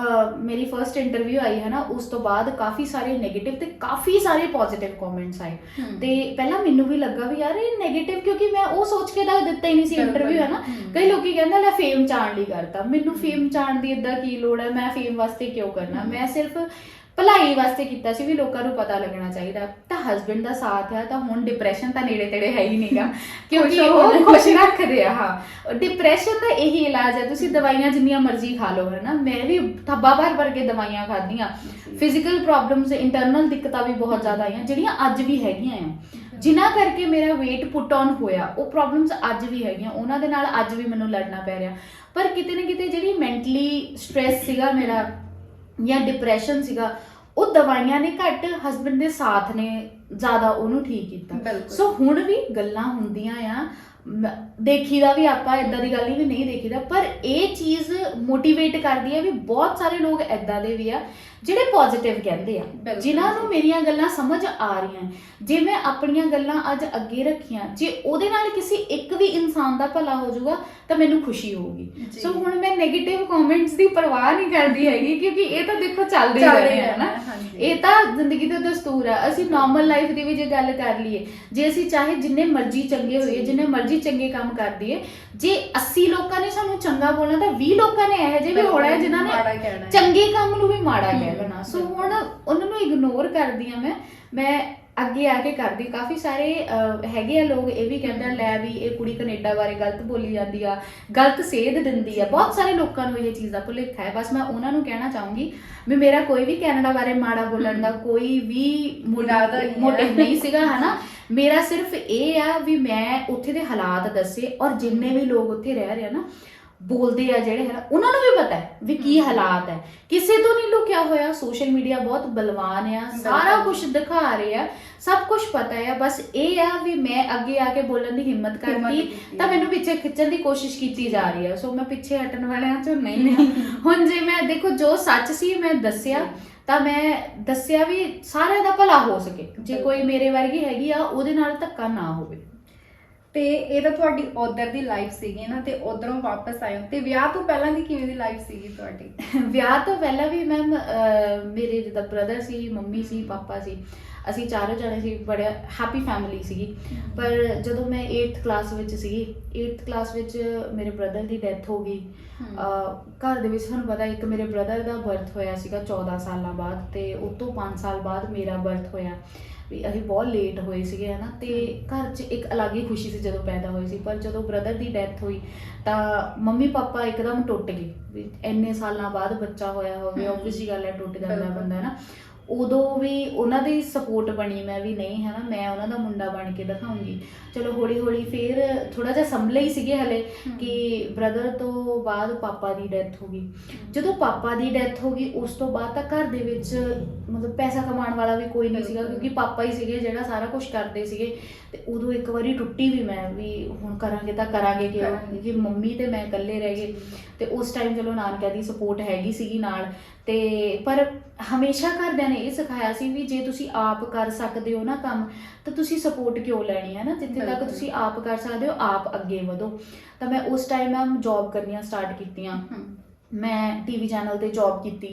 ਮੇਰੀ ਫਰਸਟ ਇੰਟਰਵਿਊ ਆਈ ਹੈ ਨਾ, ਉਸ ਤੋਂ ਬਾਅਦ ਕਾਫੀ ਸਾਰੇ ਨੈਗੇਟਿਵ ਤੇ ਕਾਫੀ ਸਾਰੇ ਪੋਜ਼ਿਟਿਵ ਕਮੈਂਟਸ ਆਏ। ਤੇ ਪਹਿਲਾਂ ਮੈਨੂੰ ਵੀ ਲੱਗਾ ਵੀ ਯਾਰ ਇਹ ਨੈਗੇਟਿਵ, ਕਿਉਂਕਿ ਮੈਂ ਉਹ ਸੋਚ ਕੇ ਤਾਂ ਦਿੱਤਾ ਹੀ ਨਹੀਂ ਸੀ ਇੰਟਰਵਿਊ, ਹੈ ਨਾ। ਕਈ ਲੋਕੀ ਕਹਿੰਦੇ ਲੈ ਫੇਮ ਚਾਣ ਲਈ ਕਰਤਾ, ਮੈਨੂੰ ਫੇਮ ਚਾਣ ਦੀ ਏਦਾਂ ਕੀ ਲੋੜ ਹੈ, ਮੈਂ ਫੇਮ ਵਾਸਤੇ ਕਿਉਂ ਕਰਨਾ, ਮੈਂ ਸਿਰਫ ਭਲਾਈ ਵਾਸਤੇ ਕੀਤਾ ਸੀ ਵੀ ਲੋਕਾਂ ਨੂੰ ਪਤਾ ਲੱਗਣਾ ਚਾਹੀਦਾ। ਤਾਂ ਹਸਬੈਂਡ ਦਾ ਸਾਥ ਹੈ ਤਾਂ ਹੁਣ ਡਿਪਰੈਸ਼ਨ ਤਾਂ ਨੇੜੇ ਤੇੜੇ ਹੈ ਹੀ ਨਹੀਂਗਾ, ਕਿਉਂਕਿ ਉਹ ਖੁਸ਼ ਰੱਖਦੇ ਆ। ਹਾਂ, ਡਿਪਰੈਸ਼ਨ ਦਾ ਇਹੀ ਇਲਾਜ ਹੈ, ਤੁਸੀਂ ਦਵਾਈਆਂ ਜਿੰਨੀਆਂ ਮਰਜ਼ੀ ਖਾ ਲਓ, ਹੈ ਨਾ। ਮੈਂ ਵੀ ਥੱਬਾ ਭਰ ਕੇ ਦਵਾਈਆਂ ਖਾਧੀਆਂ, ਫਿਜ਼ੀਕਲ ਪ੍ਰੋਬਲਮਸ, ਇੰਟਰਨਲ ਦਿੱਕਤਾਂ ਵੀ ਬਹੁਤ ਜ਼ਿਆਦਾ ਆਈਆਂ ਜਿਹੜੀਆਂ ਅੱਜ ਵੀ ਹੈਗੀਆਂ ਆ, ਜਿਨ੍ਹਾਂ ਕਰਕੇ ਮੇਰਾ weight ਪੁੱਟ ਔਨ ਹੋਇਆ। ਉਹ ਪ੍ਰੋਬਲਮਸ ਅੱਜ ਵੀ ਹੈਗੀਆਂ, ਉਹਨਾਂ ਦੇ ਨਾਲ ਅੱਜ ਵੀ ਮੈਨੂੰ ਲੜਨਾ ਪੈ ਰਿਹਾ। ਪਰ ਕਿਤੇ ਨਾ ਕਿਤੇ ਜਿਹੜੀ ਮੈਂਟਲੀ ਸਟ੍ਰੈਸ ਸੀਗਾ ਮੇਰਾ ਜਾਂ ਡਿਪਰੈਸ਼ਨ ਸੀਗਾ, ਉਹ ਦਵਾਈਆਂ ਨੇ ਘੱਟ, ਹਸਬੈਂਡ ਦੇ ਸਾਥ ਨੇ ਜ਼ਿਆਦਾ ਉਹਨੂੰ ਠੀਕ ਕੀਤਾ। ਸੋ ਹੁਣ ਵੀ ਗੱਲਾਂ ਹੁੰਦੀਆਂ ਆ, ਦੇਖੀਦਾ ਵੀ ਆਪਾਂ, ਏਦਾਂ ਦੀ ਗੱਲ ਨਹੀਂ ਦੇਖੀਦਾ, ਪਰ ਇਹ ਚੀਜ਼ ਮੋਟੀਵੇਟ ਕਰਦੀ ਹੈ ਵੀ ਬਹੁਤ ਸਾਰੇ ਲੋਕ ਏਦਾਂ ਦੇ ਵੀ ਆ ਜਿਹੜੇ ਪੋਜ਼ਿਟਿਵ ਕਹਿੰਦੇ ਆ, ਜਿਨ੍ਹਾਂ ਨੂੰ ਮੇਰੀਆਂ ਗੱਲਾਂ ਸਮਝ ਆ ਰਹੀਆਂ। ਜੇ ਮੈਂ ਆਪਣੀਆਂ ਗੱਲਾਂ ਅੱਜ ਅੱਗੇ ਰੱਖੀਆਂ, ਜੇ ਉਹਦੇ ਨਾਲ ਕਿਸੇ ਇੱਕ ਵੀ ਇਨਸਾਨ ਦਾ ਭਲਾ ਹੋ ਜਾਊਗਾ ਤਾਂ ਮੈਨੂੰ ਖੁਸ਼ੀ ਹੋਊਗੀ। ਸੋ ਹੁਣ ਮੈਂ ਨੈਗੇਟਿਵ ਕਮੈਂਟਸ ਦੀ ਪਰਵਾਹ ਨਹੀਂ ਕਰਦੀ ਹੈਗੀ, ਕਿਉਂਕਿ ਇਹ ਤਾਂ ਦੇਖੋ ਚੱਲਦੇ ਹੀ ਰਹੇ ਆ ਨਾ, ਇਹ ਤਾਂ ਜ਼ਿੰਦਗੀ ਦਾ ਦਸਤੂਰ ਆ। ਅਸੀਂ ਨਾਰਮਲ ਲਾਈਫ ਦੀ ਵੀ ਜੇ ਗੱਲ ਕਰ ਲਈਏ, ਜੇ ਅਸੀਂ ਚਾਹੇ ਜਿੰਨੇ ਮਰਜ਼ੀ ਚੰਗੇ ਹੋਈਏ, ਜਿੰਨੇ ਮਰਜ਼ੀ ਚੰਗੇ ਕੰਮ ਕਰ ਦਈਏ, ਜੇ 80 ਲੋਕਾਂ ਨੇ ਸਾਨੂੰ ਚੰਗਾ ਬੋਲਣਾ ਤਾਂ 20 ਲੋਕਾਂ ਨੇ ਇਹੋ ਜਿਹੇ ਵੀ ਹੋਣਾ ਹੈ ਜਿਨ੍ਹਾਂ ਨੇ ਚੰਗੇ ਕੰਮ ਨੂੰ ਵੀ ਮਾੜਾ ਕਹਿ ਦੇਣਾ। ਸੋ ਹੁਣ ਉਹਨਾਂ ਨੂੰ ਇਗਨੋਰ ਕਰਦੀ ਆ ਮੈਂ ਅੱਗੇ ਆ ਕੇ ਕਰਦੀ। ਕਾਫੀ ਸਾਰੇ ਹੈਗੇ ਆ ਲੋਕ ਇਹ ਵੀ ਕਹਿੰਦੇ ਆ ਲੈ ਵੀ ਇਹ ਕੁੜੀ ਕੈਨੇਡਾ ਬਾਰੇ ਗਲਤ ਬੋਲੀ ਜਾਂਦੀ ਆ, ਗਲਤ ਸੇਧ ਦਿੰਦੀ ਆ। ਬਹੁਤ ਸਾਰੇ ਲੋਕਾਂ ਨੂੰ ਇਹ ਚੀਜ਼ ਦਾ ਭੁਲੇਖਾ ਹੈ। ਬਸ ਮੈਂ ਉਹਨਾਂ ਨੂੰ ਕਹਿਣਾ ਚਾਹੂੰਗੀ ਵੀ ਮੇਰਾ ਕੋਈ ਵੀ ਕੈਨੇਡਾ ਬਾਰੇ ਮਾੜਾ ਬੋਲਣ ਦਾ ਕੋਈ ਵੀ ਮੋਟਿਵ ਨਹੀਂ ਸੀਗਾ, ਹਨਾ। ਮੇਰਾ ਸਿਰਫ ਇਹ ਆ ਵੀ ਮੈਂ ਉੱਥੇ ਦੇ ਹਾਲਾਤ ਦੱਸੇ, ਔਰ ਜਿੰਨੇ ਵੀ ਲੋਕ ਉੱਥੇ ਰਹਿ ਰਹੇ ਆ ਨਾ, ਬੋਲਦੇ ਆ ਜਿਹੜੇ ਹੈ ਨਾ, ਉਹਨਾਂ ਨੂੰ ਵੀ ਪਤਾ ਹੈ ਵੀ ਕੀ ਹਾਲਾਤ ਹੈ, ਕਿਸੇ ਤੋਂ ਨਹੀਂ ਲੁਕਿਆ ਹੋਇਆ। ਸੋਸ਼ਲ ਮੀਡੀਆ ਬਹੁਤ ਬਲਵਾਨ ਆ, ਸਾਰਾ ਕੁਝ ਦਿਖਾ ਰਹੇ ਆ, ਸਭ ਕੁਝ ਪਤਾ ਹੈ। ਬਸ ਇਹ ਆ ਵੀ ਮੈਂ ਅੱਗੇ ਆ ਕੇ ਬੋਲਣ ਦੀ ਹਿੰਮਤ ਕਰਦੀ ਤਾਂ ਮੈਨੂੰ ਪਿੱਛੇ ਖਿੱਚਣ ਦੀ ਕੋਸ਼ਿਸ਼ ਕੀਤੀ ਜਾ ਰਹੀ ਹੈ। ਸੋ ਮੈਂ ਪਿੱਛੇ ਹਟਣ ਵਾਲਿਆਂ ਚੋਂ ਨਹੀਂ ਹਾਂ। ਹੁਣ ਜੇ ਮੈਂ ਦੇਖੋ ਜੋ ਸੱਚ ਸੀ ਮੈਂ ਦੱਸਿਆ, ਤਾਂ ਮੈਂ ਦੱਸਿਆ ਵੀ ਸਾਰਿਆਂ ਦਾ ਭਲਾ ਹੋ ਸਕੇ। ਜੇ ਕੋਈ ਮੇਰੇ ਵਰਗੀ ਹੈਗੀ ਆ ਉਹਦੇ ਨਾਲ ਧੱਕਾ ਨਾ ਹੋਵੇ। ਤੇ ਇਹ ਤਾਂ ਤੁਹਾਡੀ ਉਧਰ ਦੀ ਲਾਈਫ ਸੀਗੀ ਨਾ, ਤੇ ਉਧਰੋਂ ਵਾਪਸ ਆਏ ਹੋ, ਤੇ ਵਿਆਹ ਤੋਂ ਪਹਿਲਾਂ ਦੀ ਕਿਵੇਂ ਦੀ ਲਾਈਫ ਸੀਗੀ ਤੁਹਾਡੀ? ਵਿਆਹ ਤੋਂ ਪਹਿਲਾਂ ਵੀ ਮੈਮ ਮੇਰੇ ਜਿੱਦਾਂ ਬ੍ਰਦਰ ਸੀ, ਮੰਮੀ ਸੀ, ਪਾਪਾ ਸੀ, ਅਸੀਂ ਚਾਰੋਂ ਜਣੇ ਸੀ, ਬੜਾ ਹੈਪੀ ਫੈਮਿਲੀ ਸੀਗੀ। ਪਰ ਜਦੋਂ ਮੈਂ 8th ਕਲਾਸ ਵਿੱਚ ਸੀਗੀ, 8th ਕਲਾਸ ਵਿੱਚ ਮੇਰੇ ਬ੍ਰਦਰ ਦੀ ਡੈਥ ਹੋ ਗਈ। ਘਰ ਦੇ ਵਿੱਚ ਤੁਹਾਨੂੰ ਪਤਾ ਇੱਕ ਮੇਰੇ ਬ੍ਰਦਰ ਦਾ ਬਰਥ ਹੋਇਆ ਸੀਗਾ 14 ਸਾਲਾਂ ਬਾਅਦ, ਤੇ ਉਸ ਤੋਂ 5 ਸਾਲ ਬਾਅਦ ਮੇਰਾ ਬਰਥ ਹੋਇਆ। ਵੀ ਅਸੀਂ ਬਹੁਤ ਲੇਟ ਹੋਏ ਸੀਗੇ ਹੈ ਨਾ, ਤੇ ਘਰ 'ਚ ਇੱਕ ਅਲੱਗ ਹੀ ਖੁਸ਼ੀ ਸੀ ਜਦੋਂ ਪੈਦਾ ਹੋਏ ਸੀ। ਪਰ ਜਦੋਂ ਬ੍ਰਦਰ ਦੀ ਡੈਥ ਹੋਈ ਤਾਂ ਮੰਮੀ ਪਾਪਾ ਇੱਕਦਮ ਟੁੱਟ ਗਏ ਵੀ ਇੰਨੇ ਸਾਲਾਂ ਬਾਅਦ ਬੱਚਾ ਹੋਇਆ ਹੋਵੇ, ਓਬਵੀਅਸਲੀ ਗੱਲ ਹੈ, ਟੁੱਟ ਜਾਂਦਾ ਬੰਦਾ ਨਾ। ਉਦੋਂ ਵੀ ਉਹਨਾਂ ਦੀ ਸਪੋਰਟ ਬਣੀ ਮੈਂ ਵੀ ਨਹੀਂ ਹੈ ਨਾ, ਮੈਂ ਉਹਨਾਂ ਦਾ ਮੁੰਡਾ ਬਣ ਕੇ ਦਿਖਾਉਂਗੀ। ਚਲੋ ਹੌਲੀ ਹੌਲੀ ਫਿਰ ਥੋੜਾ ਜਿਹਾ ਸੰਭਲੇ ਹੀ ਸੀਗੇ ਹਲੇ ਕਿ ਬ੍ਰਦਰ ਤੋਂ ਬਾਅਦ ਪਾਪਾ ਦੀ ਡੈਥ ਹੋ ਗਈ। ਜਦੋਂ ਪਾਪਾ ਦੀ ਡੈਥ ਹੋ ਗਈ ਉਸ ਤੋਂ ਬਾਅਦ ਤਾਂ ਘਰ ਦੇ ਵਿੱਚ ਮਤਲਬ ਪੈਸਾ ਕਮਾਉਣ ਵਾਲਾ ਵੀ ਕੋਈ ਨਹੀਂ ਸੀਗਾ, ਕਿਉਂਕਿ ਪਾਪਾ ਹੀ ਸੀਗੇ ਜਿਹੜਾ ਸਾਰਾ ਕੁਝ ਕਰਦੇ ਸੀਗੇ। ਤੇ ਉਦੋਂ ਇੱਕ ਵਾਰੀ ਟੁੱਟੀ ਵੀ ਮੈਂ ਵੀ ਹੁਣ ਕਰਾਂਗੇ ਤਾਂ ਕਰਾਂਗੇ ਕਿ ਮੰਮੀ ਤੇ ਮੈਂ ਇਕੱਲੇ ਰਹਿ ਗਏ। ਤੇ ਉਸ ਟਾਈਮ ਚਲੋ ਨਾਨਕਿਆਂ ਦੀ ਸਪੋਰਟ ਹੈਗੀ ਸੀਗੀ ਨਾਲ, ਤੇ ਪਰ ਹਮੇਸ਼ਾ ਘਰਦਿਆਂ ਨੇ ਇਹ ਸਿਖਾਇਆ ਸੀ ਵੀ ਜੇ ਤੁਸੀਂ ਆਪ ਕਰ ਸਕਦੇ ਹੋ ਨਾ ਕੰਮ ਤਾਂ ਤੁਸੀਂ ਸਪੋਰਟ ਕਿਉਂ ਲੈਣੀ ਹੈ ਨਾ, ਜਿੱਥੇ ਤੱਕ ਤੁਸੀਂ ਆਪ ਕਰ ਸਕਦੇ ਹੋ ਆਪ ਅੱਗੇ ਵਧੋ। ਤਾਂ ਮੈਂ ਉਸ ਟਾਈਮ ਮੈਮ ਜੌਬ ਕਰਨੀਆਂ ਸਟਾਰਟ ਕੀਤੀਆਂ। ਮੈਂ ਟੀਵੀ ਚੈਨਲ ਤੇ ਜੌਬ ਕੀਤੀ,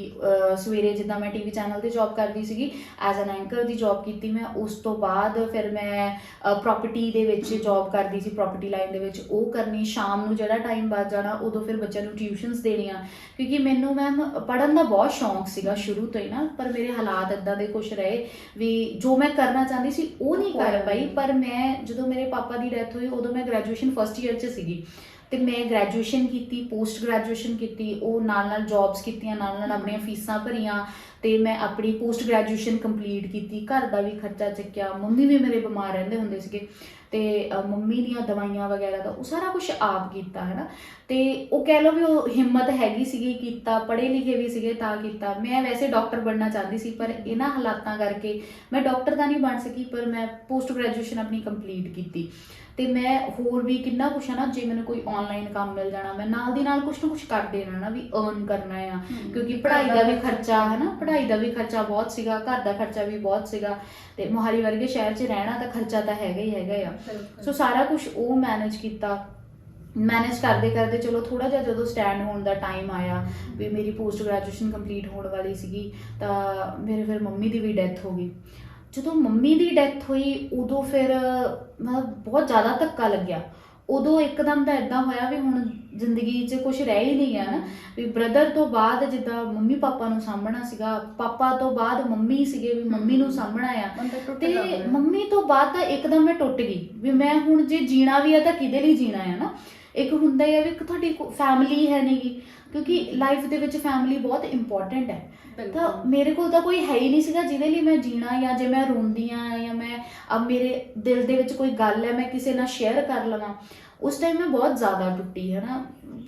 ਸਵੇਰੇ ਜਿੱਦਾਂ ਮੈਂ ਟੀਵੀ ਚੈਨਲ ਤੇ ਜੌਬ ਕਰਦੀ ਸੀਗੀ as an anchor the job ਕੀਤੀ ਮੈਂ। ਉਸ ਤੋਂ ਬਾਅਦ ਫਿਰ ਮੈਂ ਪ੍ਰੋਪਰਟੀ ਦੇ ਵਿੱਚ ਜੌਬ ਕਰਦੀ ਸੀ, ਪ੍ਰੋਪਰਟੀ ਲਾਈਨ ਦੇ ਵਿੱਚ, ਉਹ ਕਰਨੀ। ਸ਼ਾਮ ਨੂੰ ਜਿਹੜਾ ਟਾਈਮ ਬਚ ਜਾਣਾ ਉਦੋਂ ਫਿਰ ਬੱਚਿਆਂ ਨੂੰ ਟਿਊਸ਼ਨਸ ਦੇਣੀਆਂ, ਕਿਉਂਕਿ ਮੈਨੂੰ ਮੈਮ ਪੜ੍ਹਨ ਦਾ ਬਹੁਤ ਸ਼ੌਂਕ ਸੀਗਾ ਸ਼ੁਰੂ ਤੋਂ ਹੀ ਨਾ। ਪਰ ਮੇਰੇ ਹਾਲਾਤ ਇੱਦਾਂ ਦੇ ਕੁਛ ਰਹੇ ਵੀ ਜੋ ਮੈਂ ਕਰਨਾ ਚਾਹੁੰਦੀ ਸੀ ਉਹ ਨਹੀਂ ਕਰ ਪਾਈ। ਪਰ ਮੈਂ ਜਦੋਂ ਮੇਰੇ ਪਾਪਾ ਦੀ ਡੈਥ ਹੋਈ ਉਦੋਂ ਮੈਂ ਗ੍ਰੈਜੂਏਸ਼ਨ ਫਸਟ ਈਅਰ 'ਚ ਸੀਗੀ, ਤੇ ਮੈਂ ਗ੍ਰੈਜੂਏਸ਼ਨ ਕੀਤੀ, ਪੋਸਟ ਗ੍ਰੈਜੂਏਸ਼ਨ ਕੀਤੀ, ਉਹ ਨਾਲ ਜੌਬਸ ਕੀਤੀਆਂ, ਨਾਲ ਆਪਣੀਆਂ ਫੀਸਾਂ ਭਰੀਆਂ, ਤੇ ਮੈਂ ਆਪਣੀ ਪੋਸਟ ਗ੍ਰੈਜੂਏਸ਼ਨ ਕੰਪਲੀਟ ਕੀਤੀ। ਘਰ ਦਾ ਵੀ ਖਰਚਾ ਚੱਕਿਆ, ਮੰਮੀ ਵੀ ਮੇਰੇ ਬਿਮਾਰ ਰਹਿੰਦੇ ਹੁੰਦੇ ਸੀਗੇ, ਤੇ ਮੰਮੀ ਦੀਆਂ ਦਵਾਈਆਂ ਵਗੈਰਾ ਦਾ ਉਹ ਸਾਰਾ ਕੁਝ ਆਪ ਕੀਤਾ ਹੈ ਨਾ। ਤੇ ਉਹ ਕਹਿ ਲਓ ਵੀ ਉਹ ਹਿੰਮਤ ਹੈਗੀ ਸੀਗੀ, ਕੀਤਾ, ਪੜ੍ਹੇ ਲਿਖੇ ਵੀ ਸੀਗੇ ਤਾਂ ਕੀਤਾ। ਮੈਂ ਵੈਸੇ ਡਾਕਟਰ ਬਣਨਾ ਚਾਹੁੰਦੀ ਸੀ ਪਰ ਇਹਨਾਂ ਹਾਲਾਤਾਂ ਕਰਕੇ ਮੈਂ ਡਾਕਟਰ ਤਾਂ ਨਹੀਂ ਬਣ ਸਕੀ, ਪਰ ਮੈਂ ਪੋਸਟ ਗ੍ਰੈਜੂਏਸ਼ਨ ਆਪਣੀ ਕੰਪਲੀਟ ਕੀਤੀ। ਤੇ ਮੈਂ ਹੋਰ ਵੀ ਕਿੰਨਾ ਕੁਛ ਹੈ ਨਾ, ਜੇ ਮੈਨੂੰ ਕੋਈ ਆਨਲਾਈਨ ਕੰਮ ਮਿਲ ਜਾਣਾ ਮੈਂ ਨਾਲ ਦੀ ਨਾਲ ਕੁਛ ਨਾ ਕੁਛ ਕਰਦੇ ਰਹਿਣਾ ਵੀ ਅਰਨ ਕਰਨਾ ਆ, ਕਿਉਂਕਿ ਪੜ੍ਹਾਈ ਦਾ ਵੀ ਖਰਚਾ ਹੈ ਨਾ, ਪੜ੍ਹਾਈ ਦਾ ਵੀ ਖਰਚਾ ਬਹੁਤ ਸੀਗਾ, ਘਰ ਦਾ ਖਰਚਾ ਵੀ ਬਹੁਤ ਸੀਗਾ, ਤੇ ਮੋਹਾਲੀ ਵਰਗੇ ਸ਼ਹਿਰ 'ਚ ਰਹਿਣਾ ਤਾਂ ਖਰਚਾ ਤਾਂ ਹੈਗਾ ਹੀ ਹੈਗਾ ਆ। ਸੋ ਸਾਰਾ ਕੁਛ ਉਹ ਮੈਨੇਜ ਕੀਤਾ। ਮੈਨੇਜ ਕਰਦੇ ਕਰਦੇ ਚਲੋ ਥੋੜਾ ਜਿਹਾ ਜਦੋਂ ਸਟੈਂਡ ਹੋਣ ਦਾ ਟਾਈਮ ਆਇਆ ਵੀ ਮੇਰੀ ਪੋਸਟ ਗ੍ਰੈਜੂਏਸ਼ਨ ਕੰਪਲੀਟ ਹੋਣ ਵਾਲੀ ਸੀਗੀ, ਤਾਂ ਮੇਰੇ ਫਿਰ ਮੰਮੀ ਦੀ ਵੀ ਡੈਥ ਹੋ ਗਈ। ਜਦੋਂ ਮੰਮੀ ਦੀ ਡੈਥ ਹੋਈ ਉਦੋਂ ਫਿਰ ਮਤਲਬ ਬਹੁਤ ਜ਼ਿਆਦਾ ਧੱਕਾ ਲੱਗਿਆ। ਉਦੋਂ ਇੱਕਦਮ ਤਾਂ ਇੱਦਾਂ ਹੋਇਆ ਵੀ ਹੁਣ ਜ਼ਿੰਦਗੀ 'ਚ ਕੁਛ ਰਹਿ ਹੀ ਨਹੀਂ ਗਿਆ ਨਾ, ਵੀ ਬ੍ਰਦਰ ਤੋਂ ਬਾਅਦ ਜਿੱਦਾਂ ਮੰਮੀ ਪਾਪਾ ਨੂੰ ਸਾਂਭਣਾ ਸੀਗਾ, ਪਾਪਾ ਤੋਂ ਬਾਅਦ ਮੰਮੀ ਸੀਗੇ ਵੀ ਮੰਮੀ ਨੂੰ ਸਾਂਭਣਾ ਆ, ਤੇ ਮੰਮੀ ਤੋਂ ਬਾਅਦ ਤਾਂ ਇੱਕਦਮ ਮੈਂ ਟੁੱਟ ਗਈ ਵੀ ਮੈਂ ਹੁਣ ਜੇ ਜੀਣਾ ਵੀ ਆ ਤਾਂ ਕਿਹਦੇ ਲਈ ਜੀਣਾ ਆ ਨਾ। ਇੱਕ ਹੁੰਦਾ ਹੀ ਆ ਵੀ ਤੁਹਾਡੀ ਫੈਮਿਲੀ ਹੈ ਨਹੀਂਗੀ, ਕਿਉਂਕਿ ਲਾਈਫ ਦੇ ਵਿੱਚ ਫੈਮਿਲੀ ਬਹੁਤ ਇੰਪੋਰਟੈਂਟ ਹੈ। ਤਾਂ ਮੇਰੇ ਕੋਲ ਤਾਂ ਕੋਈ ਹੈ ਹੀ ਨਹੀਂ ਸੀਗਾ ਜਿਹਦੇ ਲਈ ਮੈਂ ਜੀਣਾ, ਜਾਂ ਜੇ ਮੈਂ ਰੋਂਦੀ ਹਾਂ ਜਾਂ ਮੈਂ ਮੇਰੇ ਦਿਲ ਦੇ ਵਿੱਚ ਕੋਈ ਗੱਲ ਹੈ ਮੈਂ ਕਿਸੇ ਨਾਲ ਸ਼ੇਅਰ ਕਰ ਲਵਾਂ। ਉਸ ਟਾਈਮ ਮੈਂ ਬਹੁਤ ਜ਼ਿਆਦਾ ਟੁੱਟੀ ਹੈ ਨਾ।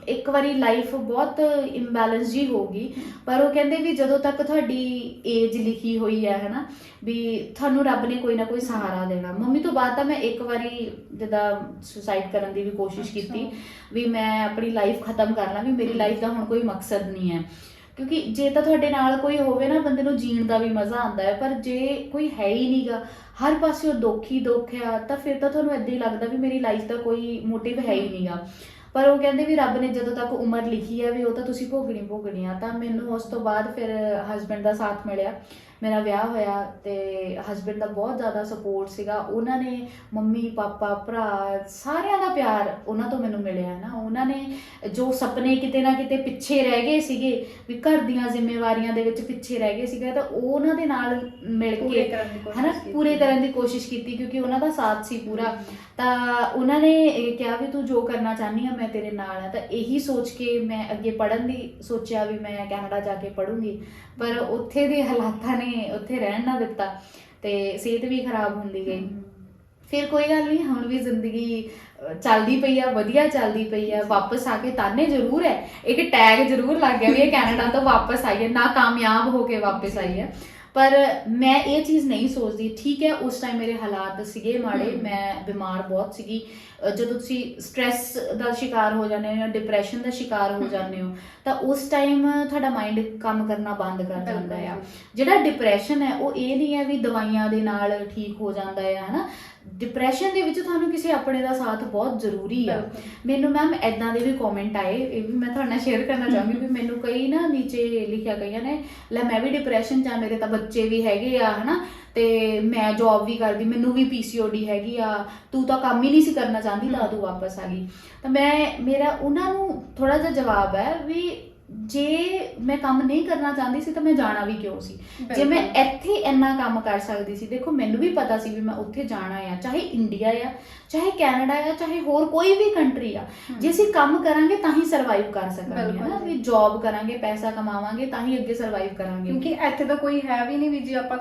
ਇੱਕ ਵਾਰੀ ਲਾਈਫ ਬਹੁਤ ਇੰਬੈਲੈਂਸ ਜੀ ਹੋ ਗਈ, ਪਰ ਉਹ ਕਹਿੰਦੇ ਵੀ ਜਦੋਂ ਤੱਕ ਤੁਹਾਡੀ ਏਜ ਲਿਖੀ ਹੋਈ ਹੈ ਨਾ ਵੀ ਤੁਹਾਨੂੰ ਰੱਬ ਨੇ ਕੋਈ ਨਾ ਕੋਈ ਸਹਾਰਾ ਦੇਣਾ। ਮੰਮੀ ਤੋਂ ਬਾਅਦ ਤਾਂ ਮੈਂ ਇੱਕ ਵਾਰੀ ਜਿੱਦਾਂ ਸੁਸਾਈਡ ਕਰਨ ਦੀ ਵੀ ਕੋਸ਼ਿਸ਼ ਕੀਤੀ ਵੀ ਮੈਂ ਆਪਣੀ ਲਾਈਫ ਖਤਮ ਕਰ ਲਾਂ, ਵੀ ਮੇਰੀ ਲਾਈਫ ਦਾ ਹੁਣ ਕੋਈ ਮਕਸਦ ਨਹੀਂ ਹੈ। ਕਿਉਂਕਿ ਜੇ ਤਾਂ ਤੁਹਾਡੇ ਨਾਲ ਕੋਈ ਹੋਵੇ ਨਾ ਬੰਦੇ ਨੂੰ ਜੀਣ ਦਾ ਵੀ ਮਜ਼ਾ ਆਉਂਦਾ ਹੈ, ਪਰ ਜੇ ਕੋਈ ਹੈ ਹੀ ਨਹੀਂਗਾ, ਹਰ ਪਾਸੇ ਦੁੱਖ ਹੀ ਦੁੱਖ ਆ, ਤਾਂ ਫਿਰ ਤਾਂ ਤੁਹਾਨੂੰ ਇੱਦਾਂ ਹੀ ਲੱਗਦਾ ਵੀ ਮੇਰੀ ਲਾਈਫ ਦਾ ਕੋਈ ਮੋਟਿਵ ਹੈ ਹੀ ਨਹੀਂਗਾ। ਪਰ ਉਹ ਕਹਿੰਦੇ ਵੀ ਰੱਬ ਨੇ ਜਦੋਂ ਤੱਕ ਉਮਰ ਲਿਖੀ ਹੈ ਵੀ ਉਹ ਤਾਂ ਤੁਸੀਂ ਭੋਗਣੀ ਆ। ਤਾਂ ਮੈਨੂੰ ਉਸ ਤੋਂ ਬਾਅਦ ਫਿਰ ਹਸਬੈਂਡ ਦਾ ਸਾਥ ਮਿਲਿਆ, ਮੇਰਾ ਵਿਆਹ ਹੋਇਆ, ਤੇ ਹਸਬੈਂਡ ਦਾ ਬਹੁਤ ਜ਼ਿਆਦਾ ਸਪੋਰਟ ਸੀਗਾ। ਉਹਨਾਂ ਨੇ ਮੰਮੀ ਪਾਪਾ ਭਰਾ ਸਾਰਿਆਂ ਦਾ ਪਿਆਰ ਉਹਨਾਂ ਤੋਂ ਮੈਨੂੰ ਮਿਲਿਆ ਨਾ। ਉਹਨਾਂ ਨੇ ਜੋ ਸੁਪਨੇ ਕਿਤੇ ਨਾ ਕਿਤੇ ਪਿੱਛੇ ਰਹਿ ਗਏ ਸੀਗੇ ਵੀ ਘਰ ਦੀਆਂ ਜ਼ਿੰਮੇਵਾਰੀਆਂ ਦੇ ਵਿੱਚ ਪਿੱਛੇ ਰਹਿ ਗਏ ਸੀਗੇ, ਤਾਂ ਉਹ ਉਹਨਾਂ ਦੇ ਨਾਲ ਮਿਲ ਕੇ ਹੈ ਨਾ ਪੂਰੇ ਕਰਨ ਦੀ ਕੋਸ਼ਿਸ਼ ਕੀਤੀ, ਕਿਉਂਕਿ ਉਹਨਾਂ ਦਾ ਸਾਥ ਸੀ ਪੂਰਾ। ਤਾਂ ਉਹਨਾਂ ਨੇ ਕਿਹਾ ਵੀ ਤੂੰ ਜੋ ਕਰਨਾ ਚਾਹੁੰਦੀ ਆ ਮੈਂ ਤੇਰੇ ਨਾਲ ਆ। ਤਾਂ ਇਹੀ ਸੋਚ ਕੇ ਮੈਂ ਅੱਗੇ ਪੜ੍ਹਨ ਦੀ ਸੋਚਿਆ ਵੀ ਮੈਂ ਕੈਨੇਡਾ ਜਾ ਕੇ ਪੜ੍ਹੂੰਗੀ, ਪਰ ਉੱਥੇ ਦੇ ਹਾਲਾਤਾਂ ਨੇ ਉੱਥੇ ਰਹਿਣ ਨਾ ਦਿੱਤਾ, ਤੇ ਸਿਹਤ ਵੀ ਖਰਾਬ ਹੁੰਦੀ ਗਈ। ਫਿਰ ਕੋਈ ਗੱਲ ਨਹੀਂ, ਹੁਣ ਵੀ ਜ਼ਿੰਦਗੀ ਚੱਲਦੀ ਪਈ ਆ, ਵਧੀਆ ਚੱਲਦੀ ਪਈ ਆ। ਵਾਪਸ ਆ ਕੇ ਤਾਨੇ ਜ਼ਰੂਰ ਹੈ, ਇੱਕ ਟੈਗ ਜ਼ਰੂਰ ਲੱਗ ਗਿਆ ਵੀ ਇਹ ਕੈਨੇਡਾ ਤੋਂ ਵਾਪਸ ਆਈ ਹੈ, ਨਾ ਕਾਮਯਾਬ ਹੋ ਕੇ ਵਾਪਸ ਆਈ ਹੈ। ਪਰ ਮੈਂ ਇਹ ਚੀਜ਼ ਨਹੀਂ ਸੋਚਦੀ। ਠੀਕ ਹੈ, ਉਸ ਟਾਈਮ ਮੇਰੇ ਹਾਲਾਤ ਸੀਗੇ ਮਾੜੇ, ਮੈਂ ਬਿਮਾਰ ਬਹੁਤ ਸੀਗੀ। ਜਦੋਂ ਤੁਸੀਂ ਸਟ੍ਰੈਸ ਦਾ ਸ਼ਿਕਾਰ ਹੋ ਜਾਂਦੇ ਹੋ ਜਾਂ ਡਿਪਰੈਸ਼ਨ ਦਾ ਸ਼ਿਕਾਰ ਹੋ ਜਾਂਦੇ ਹੋ ਤਾਂ ਉਸ ਟਾਈਮ ਤੁਹਾਡਾ ਮਾਈਂਡ ਕੰਮ ਕਰਨਾ ਬੰਦ ਕਰ ਜਾਂਦਾ ਆ। ਜਿਹੜਾ ਡਿਪਰੈਸ਼ਨ ਹੈ ਉਹ ਇਹ ਨਹੀਂ ਹੈ ਵੀ ਦਵਾਈਆਂ ਦੇ ਨਾਲ ਠੀਕ ਹੋ ਜਾਂਦਾ ਹੈ, ਹਨਾ। ਡਿਪਰੈਸ਼ਨ ਦੇ ਵਿੱਚ ਤੁਹਾਨੂੰ ਕਿਸੇ ਆਪਣੇ ਦਾ ਸਾਥ ਬਹੁਤ ਜ਼ਰੂਰੀ ਆ। ਮੈਨੂੰ ਮੈਮ ਐਦਾਂ ਦੇ ਵੀ ਕਮੈਂਟ ਆਏ, ਇਹ ਵੀ ਮੈਂ ਤੁਹਾਡੇ ਨਾਲ ਸ਼ੇਅਰ ਕਰਨਾ ਚਾਹੂੰਗੀ ਵੀ ਮੈਨੂੰ ਕਈ ਨਾ ਨੀਚੇ ਲਿਖਿਆ ਗਈਆਂ ਨੇ, ਲੈ ਮੈਂ ਵੀ ਡਿਪਰੈਸ਼ਨ 'ਚ ਆ, ਮੇਰੇ ਤਾਂ ਬੱਚੇ ਵੀ ਹੈਗੇ ਆ, ਹਨਾ, ਤੇ ਮੈਂ ਜੌਬ ਵੀ ਕਰਦੀ, ਮੈਨੂੰ ਵੀ PCOD ਹੈਗੀ ਆ, ਤੂੰ ਤਾਂ ਕੰਮ ਹੀ ਨਹੀਂ ਸੀ ਕਰਨਾ ਚਾਹੁੰਦੀ ਤਾਂ ਤੂੰ ਵਾਪਸ ਆ ਗਈ। ਤਾਂ ਮੇਰਾ ਉਹਨਾਂ ਨੂੰ ਥੋੜਾ ਜਿਹਾ ਜਵਾਬ ਹੈ ਵੀ ਜੇ ਮੈਂ ਕੰਮ ਨਹੀਂ ਕਰਨਾ ਚਾਹੁੰਦੀ ਸੀ ਤਾਂ ਮੈਂ ਜਾਣਾ ਵੀ ਕਿਉਂ ਸੀ। ਜੇ ਮੈਂ ਇੱਥੇ ਇੰਨਾ ਕੰਮ ਕਰ ਸਕਦੀ ਸੀ, ਦੇਖੋ ਮੈਨੂੰ ਵੀ ਪਤਾ ਸੀ ਵੀ ਮੈਂ ਉੱਥੇ ਜਾਣਾ ਆ, ਚਾਹੇ ਇੰਡੀਆ ਆ, ਚਾਹੇ ਕੈਨੇਡਾ ਆ, ਚਾਹੇ ਹੋਰ ਕੋਈ ਵੀ ਕੰਟਰੀ ਆ। ਜੇ ਅਸੀਂ ਕੰਮ ਕਰਾਂਗੇ ਤਾਂ ਹੀ ਸਰਵਾਈਵ ਕਰ ਸਕਾਂਗੇ, ਹਨਾ, ਵੀ ਜੌਬ ਕਰਾਂਗੇ, ਪੈਸਾ ਕਮਾਵਾਂਗੇ ਤਾਂ ਹੀ ਅੱਗੇ ਸਰਵਾਈਵ ਕਰਾਂਗੇ। ਕਿਉਂਕਿ ਇੱਥੇ ਤਾਂ ਕੋਈ ਹੈ ਵੀ ਨਹੀਂ ਵੀ ਜੇ ਆਪਾਂ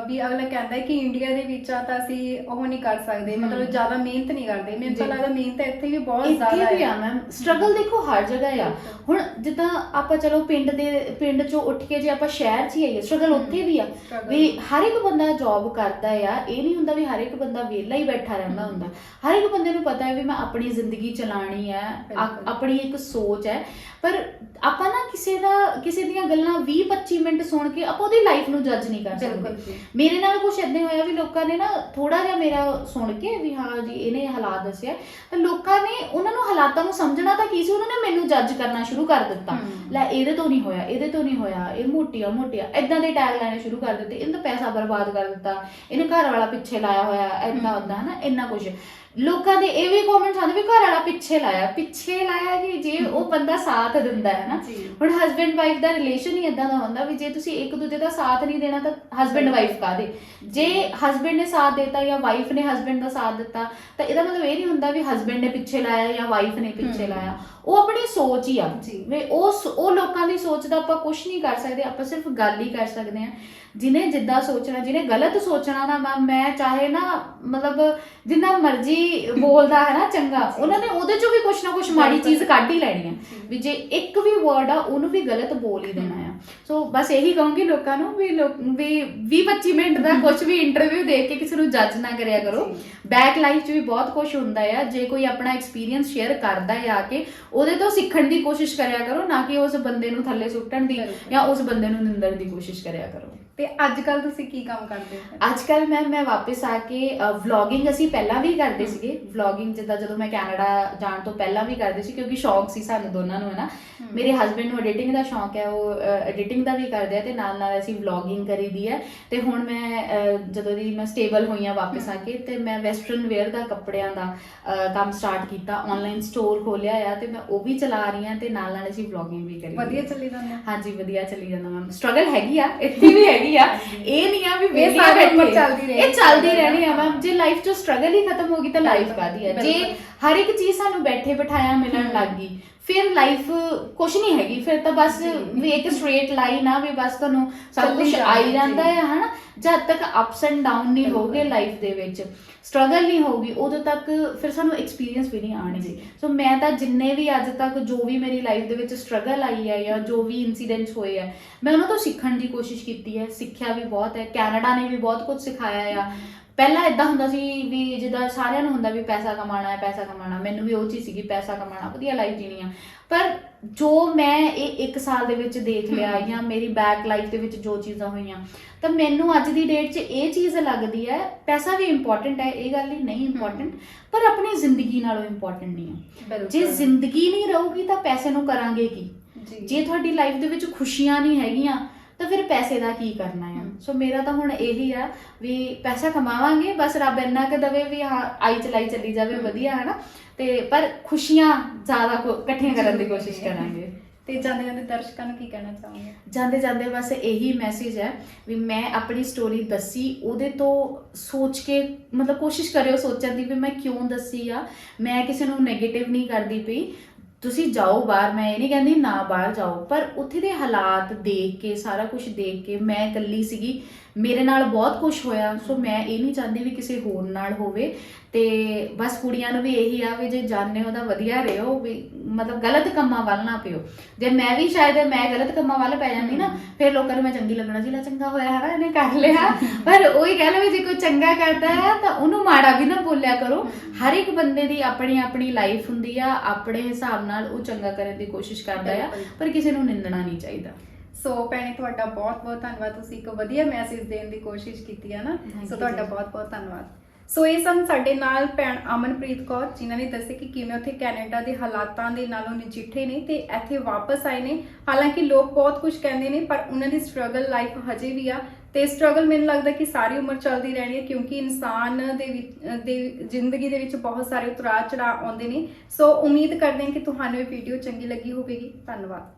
ਵੀ ਅਗਲਾ ਕਹਿੰਦਾ ਕਿ ਇੰਡੀਆ ਦੇ ਵਿੱਚ ਆ ਤਾਂ ਅਸੀਂ ਉਹ ਨਹੀਂ ਕਰ ਸਕਦੇ, ਮਤਲਬ ਜ਼ਿਆਦਾ ਮਿਹਨਤ ਨਹੀਂ ਕਰਦੇ। ਮੈਨੂੰ ਤਾਂ ਲੱਗਦਾ ਮਿਹਨਤ ਇੱਥੇ ਵੀ ਬਹੁਤ ਜ਼ਿਆਦਾ ਹੈ। ਮੈਮ ਸਟਰਗਲ ਦੇਖੋ ਹਰ ਜਗ੍ਹਾ ਆ। ਹੁਣ ਜਿੱਦਾਂ ਆਪਾਂ ਚਲੋ ਪਿੰਡ ਚੋਂ ਉੱਠ ਕੇ ਜੇ ਆਪਾਂ ਸ਼ਹਿਰ 'ਚ ਹੀ ਆਈਏ, ਸਟਰਗਲ ਉੱਥੇ ਵੀ ਆ ਵੀ ਹਰ ਇੱਕ ਬੰਦਾ ਜੌਬ ਕਰਦਾ ਆ। ਇਹ ਨਹੀਂ ਹੁੰਦਾ ਵੀ ਹਰ ਇੱਕ ਬੰਦਾ ਵਿਹਲਾ ਹੀ ਬੈਠਾ ਰਹਿੰਦਾ ਹੁੰਦਾ। ਹਰ ਇੱਕ ਬੰਦੇ ਨੂੰ ਪਤਾ ਹੈ ਵੀ ਮੈਂ ਆਪਣੀ ਜ਼ਿੰਦਗੀ ਚਲਾਉਣੀ ਹੈ, ਆਪਣੀ ਇੱਕ ਸੋਚ ਹੈ। ਪਰ ਆਪਾਂ ਨਾ ਕਿਸੇ ਦੀਆਂ ਗੱਲਾਂ 20-25 ਮਿੰਟ ਸੁਣ ਕੇ ਆਪਾਂ ਉਹਦੀ ਲਾਈਫ ਨੂੰ ਜੱਜ ਨਹੀਂ ਕਰ ਸਕਦੇ। ਮੇਰੇ ਨਾਲ ਕੁਛ ਏਦਾਂ ਹੋਇਆ ਵੀ ਲੋਕਾਂ ਨੇ ਨਾ ਥੋੜਾ ਜਿਹਾ ਮੇਰਾ ਸੁਣ ਕੇ ਵੀ ਹਾਂ ਜੀ ਇਹਨੇ ਹਾਲਾਤ ਦੱਸਿਆ, ਤਾਂ ਲੋਕਾਂ ਨੇ ਉਹਨਾਂ ਨੂੰ ਹਾਲਾਤਾਂ ਨੂੰ ਸਮਝਣਾ ਤਾਂ ਕੀ ਸੀ, ਉਹਨਾਂ ਨੇ ਮੈਨੂੰ ਜੱਜ ਕਰਨਾ ਸ਼ੁਰੂ ਕਰ ਦਿੱਤਾ। ਲੈ ਇਹਦੇ ਤੋਂ ਨਹੀਂ ਹੋਇਆ, ਇਹਦੇ ਤੋਂ ਨਹੀਂ ਹੋਇਆ, ਇਹ ਮੋਟੀਆਂ ਏਦਾਂ ਦੇ ਟੈਗ ਲਾਣੇ ਸ਼ੁਰੂ ਕਰ ਦਿੱਤੇ, ਇਹਨੇ ਤਾਂ ਪੈਸਾ ਬਰਬਾਦ ਕਰ ਦਿੱਤਾ, ਇਹਨੇ ਘਰ ਵਾਲਾ ਪਿੱਛੇ ਲਾਇਆ ਹੋਇਆ, ਏਦਾਂ ਓਦਾਂ, ਹਨਾ, ਇੰਨਾ ਕੁਛ। ਲੋਕਾਂ ਦੇ ਇਹ ਵੀ ਕਮੈਂਟਸ ਆਉਂਦੇ ਵੀ ਘਰ ਵਾਲਾ ਪਿੱਛੇ ਲਾਇਆ ਕਿ ਜੇ ਉਹ ਬੰਦਾ ਸਾਥ ਦਿੰਦਾ ਹੈ ਨਾ। ਹੁਣ ਹਸਬੈਂਡ ਵਾਈਫ ਦਾ ਰਿਲੇਸ਼ਨ ਹੀ ਏਦਾਂ ਦਾ ਹੁੰਦਾ ਵੀ ਜੇ ਤੁਸੀਂ ਇੱਕ ਦੂਜੇ ਦਾ ਸਾਥ ਨਹੀਂ ਦੇਣਾ ਤਾਂ ਹਸਬੈਂਡ ਵਾਈਫ ਕਾਹਦੇ। ਜੇ ਹਸਬੈਂਡ ਨੇ ਸਾਥ ਦਿੱਤਾ ਜਾਂ ਵਾਈਫ ਨੇ ਹਸਬੈਂਡ ਦਾ ਸਾਥ ਦਿੱਤਾ ਤਾਂ ਇਹਦਾ ਮਤਲਬ ਇਹ ਨਹੀਂ ਹੁੰਦਾ ਵੀ ਹਸਬੈਂਡ ਨੇ ਪਿੱਛੇ ਲਾਇਆ ਜਾਂ ਵਾਈਫ ਨੇ ਪਿੱਛੇ ਲਾਇਆ। ਉਹ ਆਪਣੀ ਸੋਚ ਹੀ ਆ ਵੀ ਉਹ ਲੋਕਾਂ ਦੀ ਸੋਚ ਦਾ ਆਪਾਂ ਕੁਝ ਨਹੀਂ ਕਰ ਸਕਦੇ, ਆਪਾਂ ਸਿਰਫ ਗੱਲ ਹੀ ਕਰ ਸਕਦੇ ਹਾਂ। ਜਿਹਨੇ ਜਿੱਦਾਂ ਸੋਚਣਾ, ਜਿਹਨੇ ਗਲਤ ਸੋਚਣਾ ਨਾ, ਮੈਂ ਚਾਹੇ ਨਾ ਮਤਲਬ ਜਿੰਨਾ ਮਰਜ਼ੀ ਬੋਲਦਾ ਹੈ ਨਾ ਚੰਗਾ, ਉਹਨਾਂ ਨੇ ਉਹਦੇ ਚੋਂ ਵੀ ਕੁਛ ਨਾ ਕੁਛ ਮਾੜੀ ਚੀਜ਼ ਕੱਢ ਹੀ ਲੈਣੀ ਹੈ ਵੀ ਜੇ ਇੱਕ ਵੀ ਵਰਡ ਆ ਉਹਨੂੰ ਵੀ ਗਲਤ ਬੋਲ ਹੀ ਦੇਣਾ ਆ। ਸੋ ਬਸ ਇਹੀ ਕਹੂੰਗੀ ਲੋਕਾਂ ਨੂੰ ਵੀ 20-25 ਮਿੰਟ ਦਾ ਕੁਛ ਵੀ ਇੰਟਰਵਿਊ ਦੇਖ ਕੇ ਕਿਸੇ ਨੂੰ ਜੱਜ ਨਾ ਕਰਿਆ ਕਰੋ। ਬੈਕ ਲਾਈਫ 'ਚ ਵੀ ਬਹੁਤ ਕੁਛ ਹੁੰਦਾ ਆ। ਜੇ ਕੋਈ ਆਪਣਾ ਐਕਸਪੀਰੀਅੰਸ ਸ਼ੇਅਰ ਕਰਦਾ ਹੈ ਆ ਕੇ, ਉਹਦੇ ਤੋਂ ਸਿੱਖਣ ਦੀ ਕੋਸ਼ਿਸ਼ ਕਰਿਆ ਕਰੋ, ਨਾ ਕਿ ਉਸ ਬੰਦੇ ਨੂੰ ਥੱਲੇ ਸੁੱਟਣ ਦੀ ਜਾਂ ਉਸ ਬੰਦੇ ਨੂੰ ਨਿੰਦਣ ਦੀ ਕੋਸ਼ਿਸ਼ ਕਰਿਆ ਕਰੋ। ਤੇ ਅੱਜ ਕੱਲ ਤੁਸੀਂ ਕੀ ਕੰਮ ਕਰਦੇ ਹੋ? ਅੱਜ ਕੱਲ ਮੈਂ ਵਾਪਸ ਆ ਕੇ ਵਲੌਗਿੰਗ, ਅਸੀਂ ਪਹਿਲਾਂ ਵੀ ਕਰਦੇ ਸੀਗੇ ਵਲੌਗਿੰਗ, ਜਿੱਦਾਂ ਜਦੋਂ ਮੈਂ ਕੈਨੇਡਾ ਜਾਣ ਤੋਂ ਪਹਿਲਾਂ ਵੀ ਕਰਦੇ ਸੀ, ਕਿਉਂਕਿ ਸ਼ੌਕ ਸੀ ਸਾਨੂੰ ਦੋਨਾਂ ਨੂੰ, ਹੈ ਨਾ। ਮੇਰੇ ਹਸਬੈਂਡ ਨੂੰ ਐਡੀਟਿੰਗ ਦਾ ਸ਼ੌਕ ਹੈ, ਉਹ ਐਡੀਟਿੰਗ ਦਾ ਵੀ ਕਰਦੇ ਆ ਤੇ ਨਾਲ ਅਸੀਂ ਵਲੌਗਿੰਗ ਕਰੀਦੀ ਹੈ। ਤੇ ਹੁਣ ਮੈਂ ਜਦੋਂ ਦੀ ਮੈਂ ਸਟੇਬਲ ਹੋਈ ਹਾਂ ਵਾਪਸ ਆ ਕੇ, ਤੇ ਮੈਂ ਵੈਸਟਰਨ ਵੇਅਰ ਦਾ ਕੱਪੜਿਆਂ ਦਾ ਕੰਮ ਸਟਾਰਟ ਕੀਤਾ, ਆਨਲਾਈਨ ਸਟੋਰ ਖੋਲਿਆ ਆ ਤੇ ਮੈਂ ਉਹ ਵੀ ਚਲਾ ਰਹੀ ਹਾਂ ਤੇ ਨਾਲ ਅਸੀਂ ਵਲੌਗਿੰਗ ਵੀ ਕਰੀ। ਵਧੀਆ ਚੱਲੀ ਜਾਂਦਾ? ਹਾਂਜੀ, ਵਧੀਆ ਚੱਲੀ ਜਾਂਦਾ ਮੈਮ। ਸਟਰਗਲ ਹੈਗੀ ਆ, ਇੱਥੇ ਵੀ ਹੈਗੀ ਆ, ਇਹ ਨਹੀਂ ਆ ਵੀ ਇਹ ਚੱਲਦੀ ਰਹਿਣੀ ਆ ਮੈਮ। ਜੇ ਲਾਈਫ 'ਚ ਸਟਰਗਲ ਹੀ ਖਤਮ ਹੋ ਗਈ ਤਾਂ ਲਾਈਫ ਕਾਹਦੀ ਹੈ? ਜੇ ਹਰ ਇੱਕ ਚੀਜ਼ ਸਾਨੂੰ ਬੈਠੇ ਬਿਠਾਇਆ ਮਿਲਣ ਲੱਗ ਗਈ ਫਿਰ ਲਾਈਫ ਕੁਛ ਨਹੀਂ ਹੈਗੀ। ਫਿਰ ਤਾਂ ਬਸ ਵੀ ਇੱਕ ਸਟ੍ਰੇਟ ਲਾਈਨ ਆ ਵੀ ਬਸ ਤੁਹਾਨੂੰ ਸਭ ਕੁਝ ਆਈ ਜਾਂਦਾ ਹੈ, ਹਨਾ। ਜਦ ਤੱਕ ਅਪਸ ਐਂਡ ਡਾਊਨ ਨਹੀਂ ਹੋਗੇ ਲਾਈਫ ਦੇ ਵਿੱਚ, ਸਟਰਗਲ ਨਹੀਂ ਹੋਊਗੀ, ਉਦੋਂ ਤੱਕ ਫਿਰ ਸਾਨੂੰ ਐਕਸਪੀਰੀਅੰਸ ਵੀ ਨਹੀਂ ਆਉਣਗੇ। ਸੋ ਮੈਂ ਤਾਂ ਜਿੰਨੇ ਵੀ ਅੱਜ ਤੱਕ ਜੋ ਵੀ ਮੇਰੀ ਲਾਈਫ ਦੇ ਵਿੱਚ ਸਟਰਗਲ ਆਈ ਹੈ ਜਾਂ ਜੋ ਵੀ ਇਨਸੀਡੈਂਟਸ ਹੋਏ ਆ, ਮੈਂ ਉਹਨਾਂ ਤੋਂ ਸਿੱਖਣ ਦੀ ਕੋਸ਼ਿਸ਼ ਕੀਤੀ ਹੈ। ਸਿੱਖਿਆ ਵੀ ਬਹੁਤ ਹੈ, ਕੈਨੇਡਾ ਨੇ ਵੀ ਬਹੁਤ ਕੁਝ ਸਿਖਾਇਆ ਆ। ਪਹਿਲਾਂ ਇਦਾਂ ਹੁੰਦਾ ਸੀ ਵੀ ਜਿੱਦਾਂ ਸਾਰਿਆਂ ਨੂੰ ਹੁੰਦਾ ਵੀ ਪੈਸਾ ਕਮਾਉਣਾ ਹੈ, ਪੈਸਾ ਕਮਾਉਣਾ। ਮੈਨੂੰ ਵੀ ਉਹ ਚੀਜ਼ ਸੀਗੀ, ਪੈਸਾ ਕਮਾਉਣਾ, ਵਧੀਆ ਲਾਈਫ ਜੀਣੀ ਆ। ਪਰ ਜੋ ਮੈਂ ਇਹ 1 ਸਾਲ ਦੇ ਵਿੱਚ ਦੇਖ ਲਿਆ ਜਾਂ ਮੇਰੀ ਬੈਕ ਲਾਈਫ ਦੇ ਵਿੱਚ ਜੋ ਚੀਜ਼ਾਂ ਹੋਈਆਂ, ਤਾਂ ਮੈਨੂੰ ਅੱਜ ਦੀ ਡੇਟ 'ਚ ਇਹ ਚੀਜ਼ ਲੱਗਦੀ ਹੈ, ਪੈਸਾ ਵੀ ਇੰਪੋਰਟੈਂਟ ਹੈ, ਇਹ ਗੱਲ ਨਹੀਂ ਇੰਪੋਰਟੈਂਟ, ਪਰ ਆਪਣੀ ਜ਼ਿੰਦਗੀ ਨਾਲੋਂ ਇੰਪੋਰਟੈਂਟ ਨਹੀਂ ਹੈ। ਜੇ ਜ਼ਿੰਦਗੀ ਨਹੀਂ ਰਹੂਗੀ ਤਾਂ ਪੈਸੇ ਨੂੰ ਕਰਾਂਗੇ ਕੀ? ਜੇ ਤੁਹਾਡੀ ਲਾਈਫ ਦੇ ਵਿੱਚ ਖੁਸ਼ੀਆਂ ਨਹੀਂ ਹੈਗੀਆਂ ਤਾਂ ਫਿਰ ਪੈਸੇ ਦਾ ਕੀ ਕਰਨਾ ਆ? ਸੋ ਮੇਰਾ ਤਾਂ ਹੁਣ ਇਹੀ ਆ ਵੀ ਪੈਸਾ ਕਮਾਵਾਂਗੇ, ਬਸ ਰੱਬ ਇੰਨਾ ਕੁ ਦੇਵੇ ਵੀ ਹਾਂ ਆਈ ਚਲਾਈ ਚੱਲੀ ਜਾਵੇ ਵਧੀਆ, ਹੈ ਨਾ। ਤੇ ਪਰ ਖੁਸ਼ੀਆਂ ਜ਼ਿਆਦਾ ਇਕੱਠੀਆਂ ਕਰਨ ਦੀ ਕੋਸ਼ਿਸ਼ ਕਰਾਂਗੇ। ਤੇ ਜਾਂਦੇ ਜਾਂਦੇ ਦਰਸ਼ਕਾਂ ਨੂੰ ਕੀ ਕਹਿਣਾ ਚਾਹੋਗੇ? ਜਾਂਦੇ ਜਾਂਦੇ ਬਸ ਇਹੀ ਮੈਸੇਜ ਹੈ ਵੀ ਮੈਂ ਆਪਣੀ ਸਟੋਰੀ ਦੱਸੀ, ਉਹਦੇ ਤੋਂ ਸੋਚ ਕੇ ਮਤਲਬ ਕੋਸ਼ਿਸ਼ ਕਰਿਓ ਸੋਚਣ ਦੀ ਵੀ ਮੈਂ ਕਿਉਂ ਦੱਸੀ ਆ। ਮੈਂ ਕਿਸੇ ਨੂੰ ਨੈਗੇਟਿਵ ਨਹੀਂ ਕਰਦੀ ਪਈ, ਤੁਸੀਂ ਜਾਓ ਬਾਹਰ, ਮੈਂ ਇਹ ਨਹੀਂ ਕਹਿੰਦੀ ਨਾ ਬਾਹਰ ਜਾਓ, ਪਰ ਉੱਥੇ ਦੇ ਹਾਲਾਤ ਦੇਖ ਕੇ, ਸਾਰਾ ਕੁਝ ਦੇਖ ਕੇ, ਮੈਂ ਇਕੱਲੀ ਸੀਗੀ, ਮੇਰੇ ਨਾਲ ਬਹੁਤ ਕੁਝ ਹੋਇਆ, ਸੋ ਮੈਂ ਇਹ ਨਹੀਂ ਚਾਹੁੰਦੀ ਵੀ ਕਿਸੇ ਹੋਰ ਨਾਲ ਹੋਵੇ। ਤੇ ਬਸ ਕੁੜੀਆਂ ਨੂੰ ਵੀ ਇਹੀ ਆ ਵੀ ਜੇ ਜਾਣਦੇ ਹੋ ਤਾਂ ਵਧੀਆ ਰਹੋ, ਵੀ ਮਤਲਬ ਗਲਤ ਕੰਮਾਂ ਵੱਲ ਨਾ ਪਿਓ। ਜੇ ਮੈਂ ਵੀ ਸ਼ਾਇਦ ਮੈਂ ਗਲਤ ਕੰਮਾਂ ਵੱਲ ਪੈ ਜਾਂਦੀ ਨਾ, ਫਿਰ ਲੋਕਾਂ ਨੂੰ ਮੈਂ ਚੰਗੀ ਲੱਗਣਾ ਸੀ, ਲੈ ਚੰਗਾ ਹੋਇਆ ਹੈ ਨਾ ਇਹਨੇ ਕਰ ਲਿਆ। ਪਰ ਉਹੀ ਕਹਿ ਲਓ ਵੀ ਜੇ ਕੋਈ ਚੰਗਾ ਕਰਦਾ ਹੈ ਤਾਂ ਉਹਨੂੰ ਮਾੜਾ ਵੀ ਨਾ ਬੋਲਿਆ ਕਰੋ। ਹਰ ਇੱਕ ਬੰਦੇ ਦੀ ਆਪਣੀ ਆਪਣੀ ਲਾਈਫ ਹੁੰਦੀ ਆ, ਆਪਣੇ ਹਿਸਾਬ ਨਾਲ ਉਹ ਚੰਗਾ ਕਰਨ ਦੀ ਕੋਸ਼ਿਸ਼ ਕਰਦਾ ਆ, ਪਰ ਕਿਸੇ ਨੂੰ ਨਿੰਦਣਾ ਨਹੀਂ ਚਾਹੀਦਾ। ਸੋ ਭੈਣੇ ਤੁਹਾਡਾ ਬਹੁਤ ਬਹੁਤ ਧੰਨਵਾਦ, ਤੁਸੀਂ ਇੱਕ ਵਧੀਆ ਮੈਸੇਜ ਦੇਣ ਦੀ ਕੋਸ਼ਿਸ਼ ਕੀਤੀ ਹੈ ਨਾ, ਸੋ ਤੁਹਾਡਾ ਬਹੁਤ ਬਹੁਤ ਧੰਨਵਾਦ। ਸੋ ਇਹ ਸਨ ਸਾਡੇ ਨਾਲ ਭੈਣ ਅਮਨਪ੍ਰੀਤ ਕੌਰ, ਜਿਨ੍ਹਾਂ ਨੇ ਦੱਸਿਆ ਕਿ ਕਿਵੇਂ ਉੱਥੇ ਕੈਨੇਡਾ ਦੇ ਹਾਲਾਤਾਂ ਦੇ ਨਾਲ ਉਹ ਨਜਿੱਠੇ ਨੇ ਤੇ ਇੱਥੇ ਵਾਪਸ ਆਏ ਨੇ। ਹਾਲਾਂਕਿ ਲੋਕ ਬਹੁਤ ਕੁਝ ਕਹਿੰਦੇ ਨੇ, ਪਰ ਉਹਨਾਂ ਦੀ ਸਟਰਗਲ ਲਾਈਫ ਹਜੇ ਵੀ ਆ, ਤੇ ਸਟਰਗਲ ਮੈਨੂੰ ਲੱਗਦਾ ਕਿ ਸਾਰੀ ਉਮਰ ਚੱਲਦੀ ਰਹਿਣੀ ਹੈ, ਕਿਉਂਕਿ ਇਨਸਾਨ ਦੇ ਜ਼ਿੰਦਗੀ ਦੇ ਵਿੱਚ ਬਹੁਤ ਸਾਰੇ ਉਤਰਾਅ ਚੜਾਅ ਆਉਂਦੇ ਨੇ। ਸੋ ਉਮੀਦ ਕਰਦੇ ਹਾਂ ਕਿ ਤੁਹਾਨੂੰ ਇਹ ਵੀਡੀਓ ਚੰਗੀ ਲੱਗੀ ਹੋਵੇਗੀ। ਧੰਨਵਾਦ।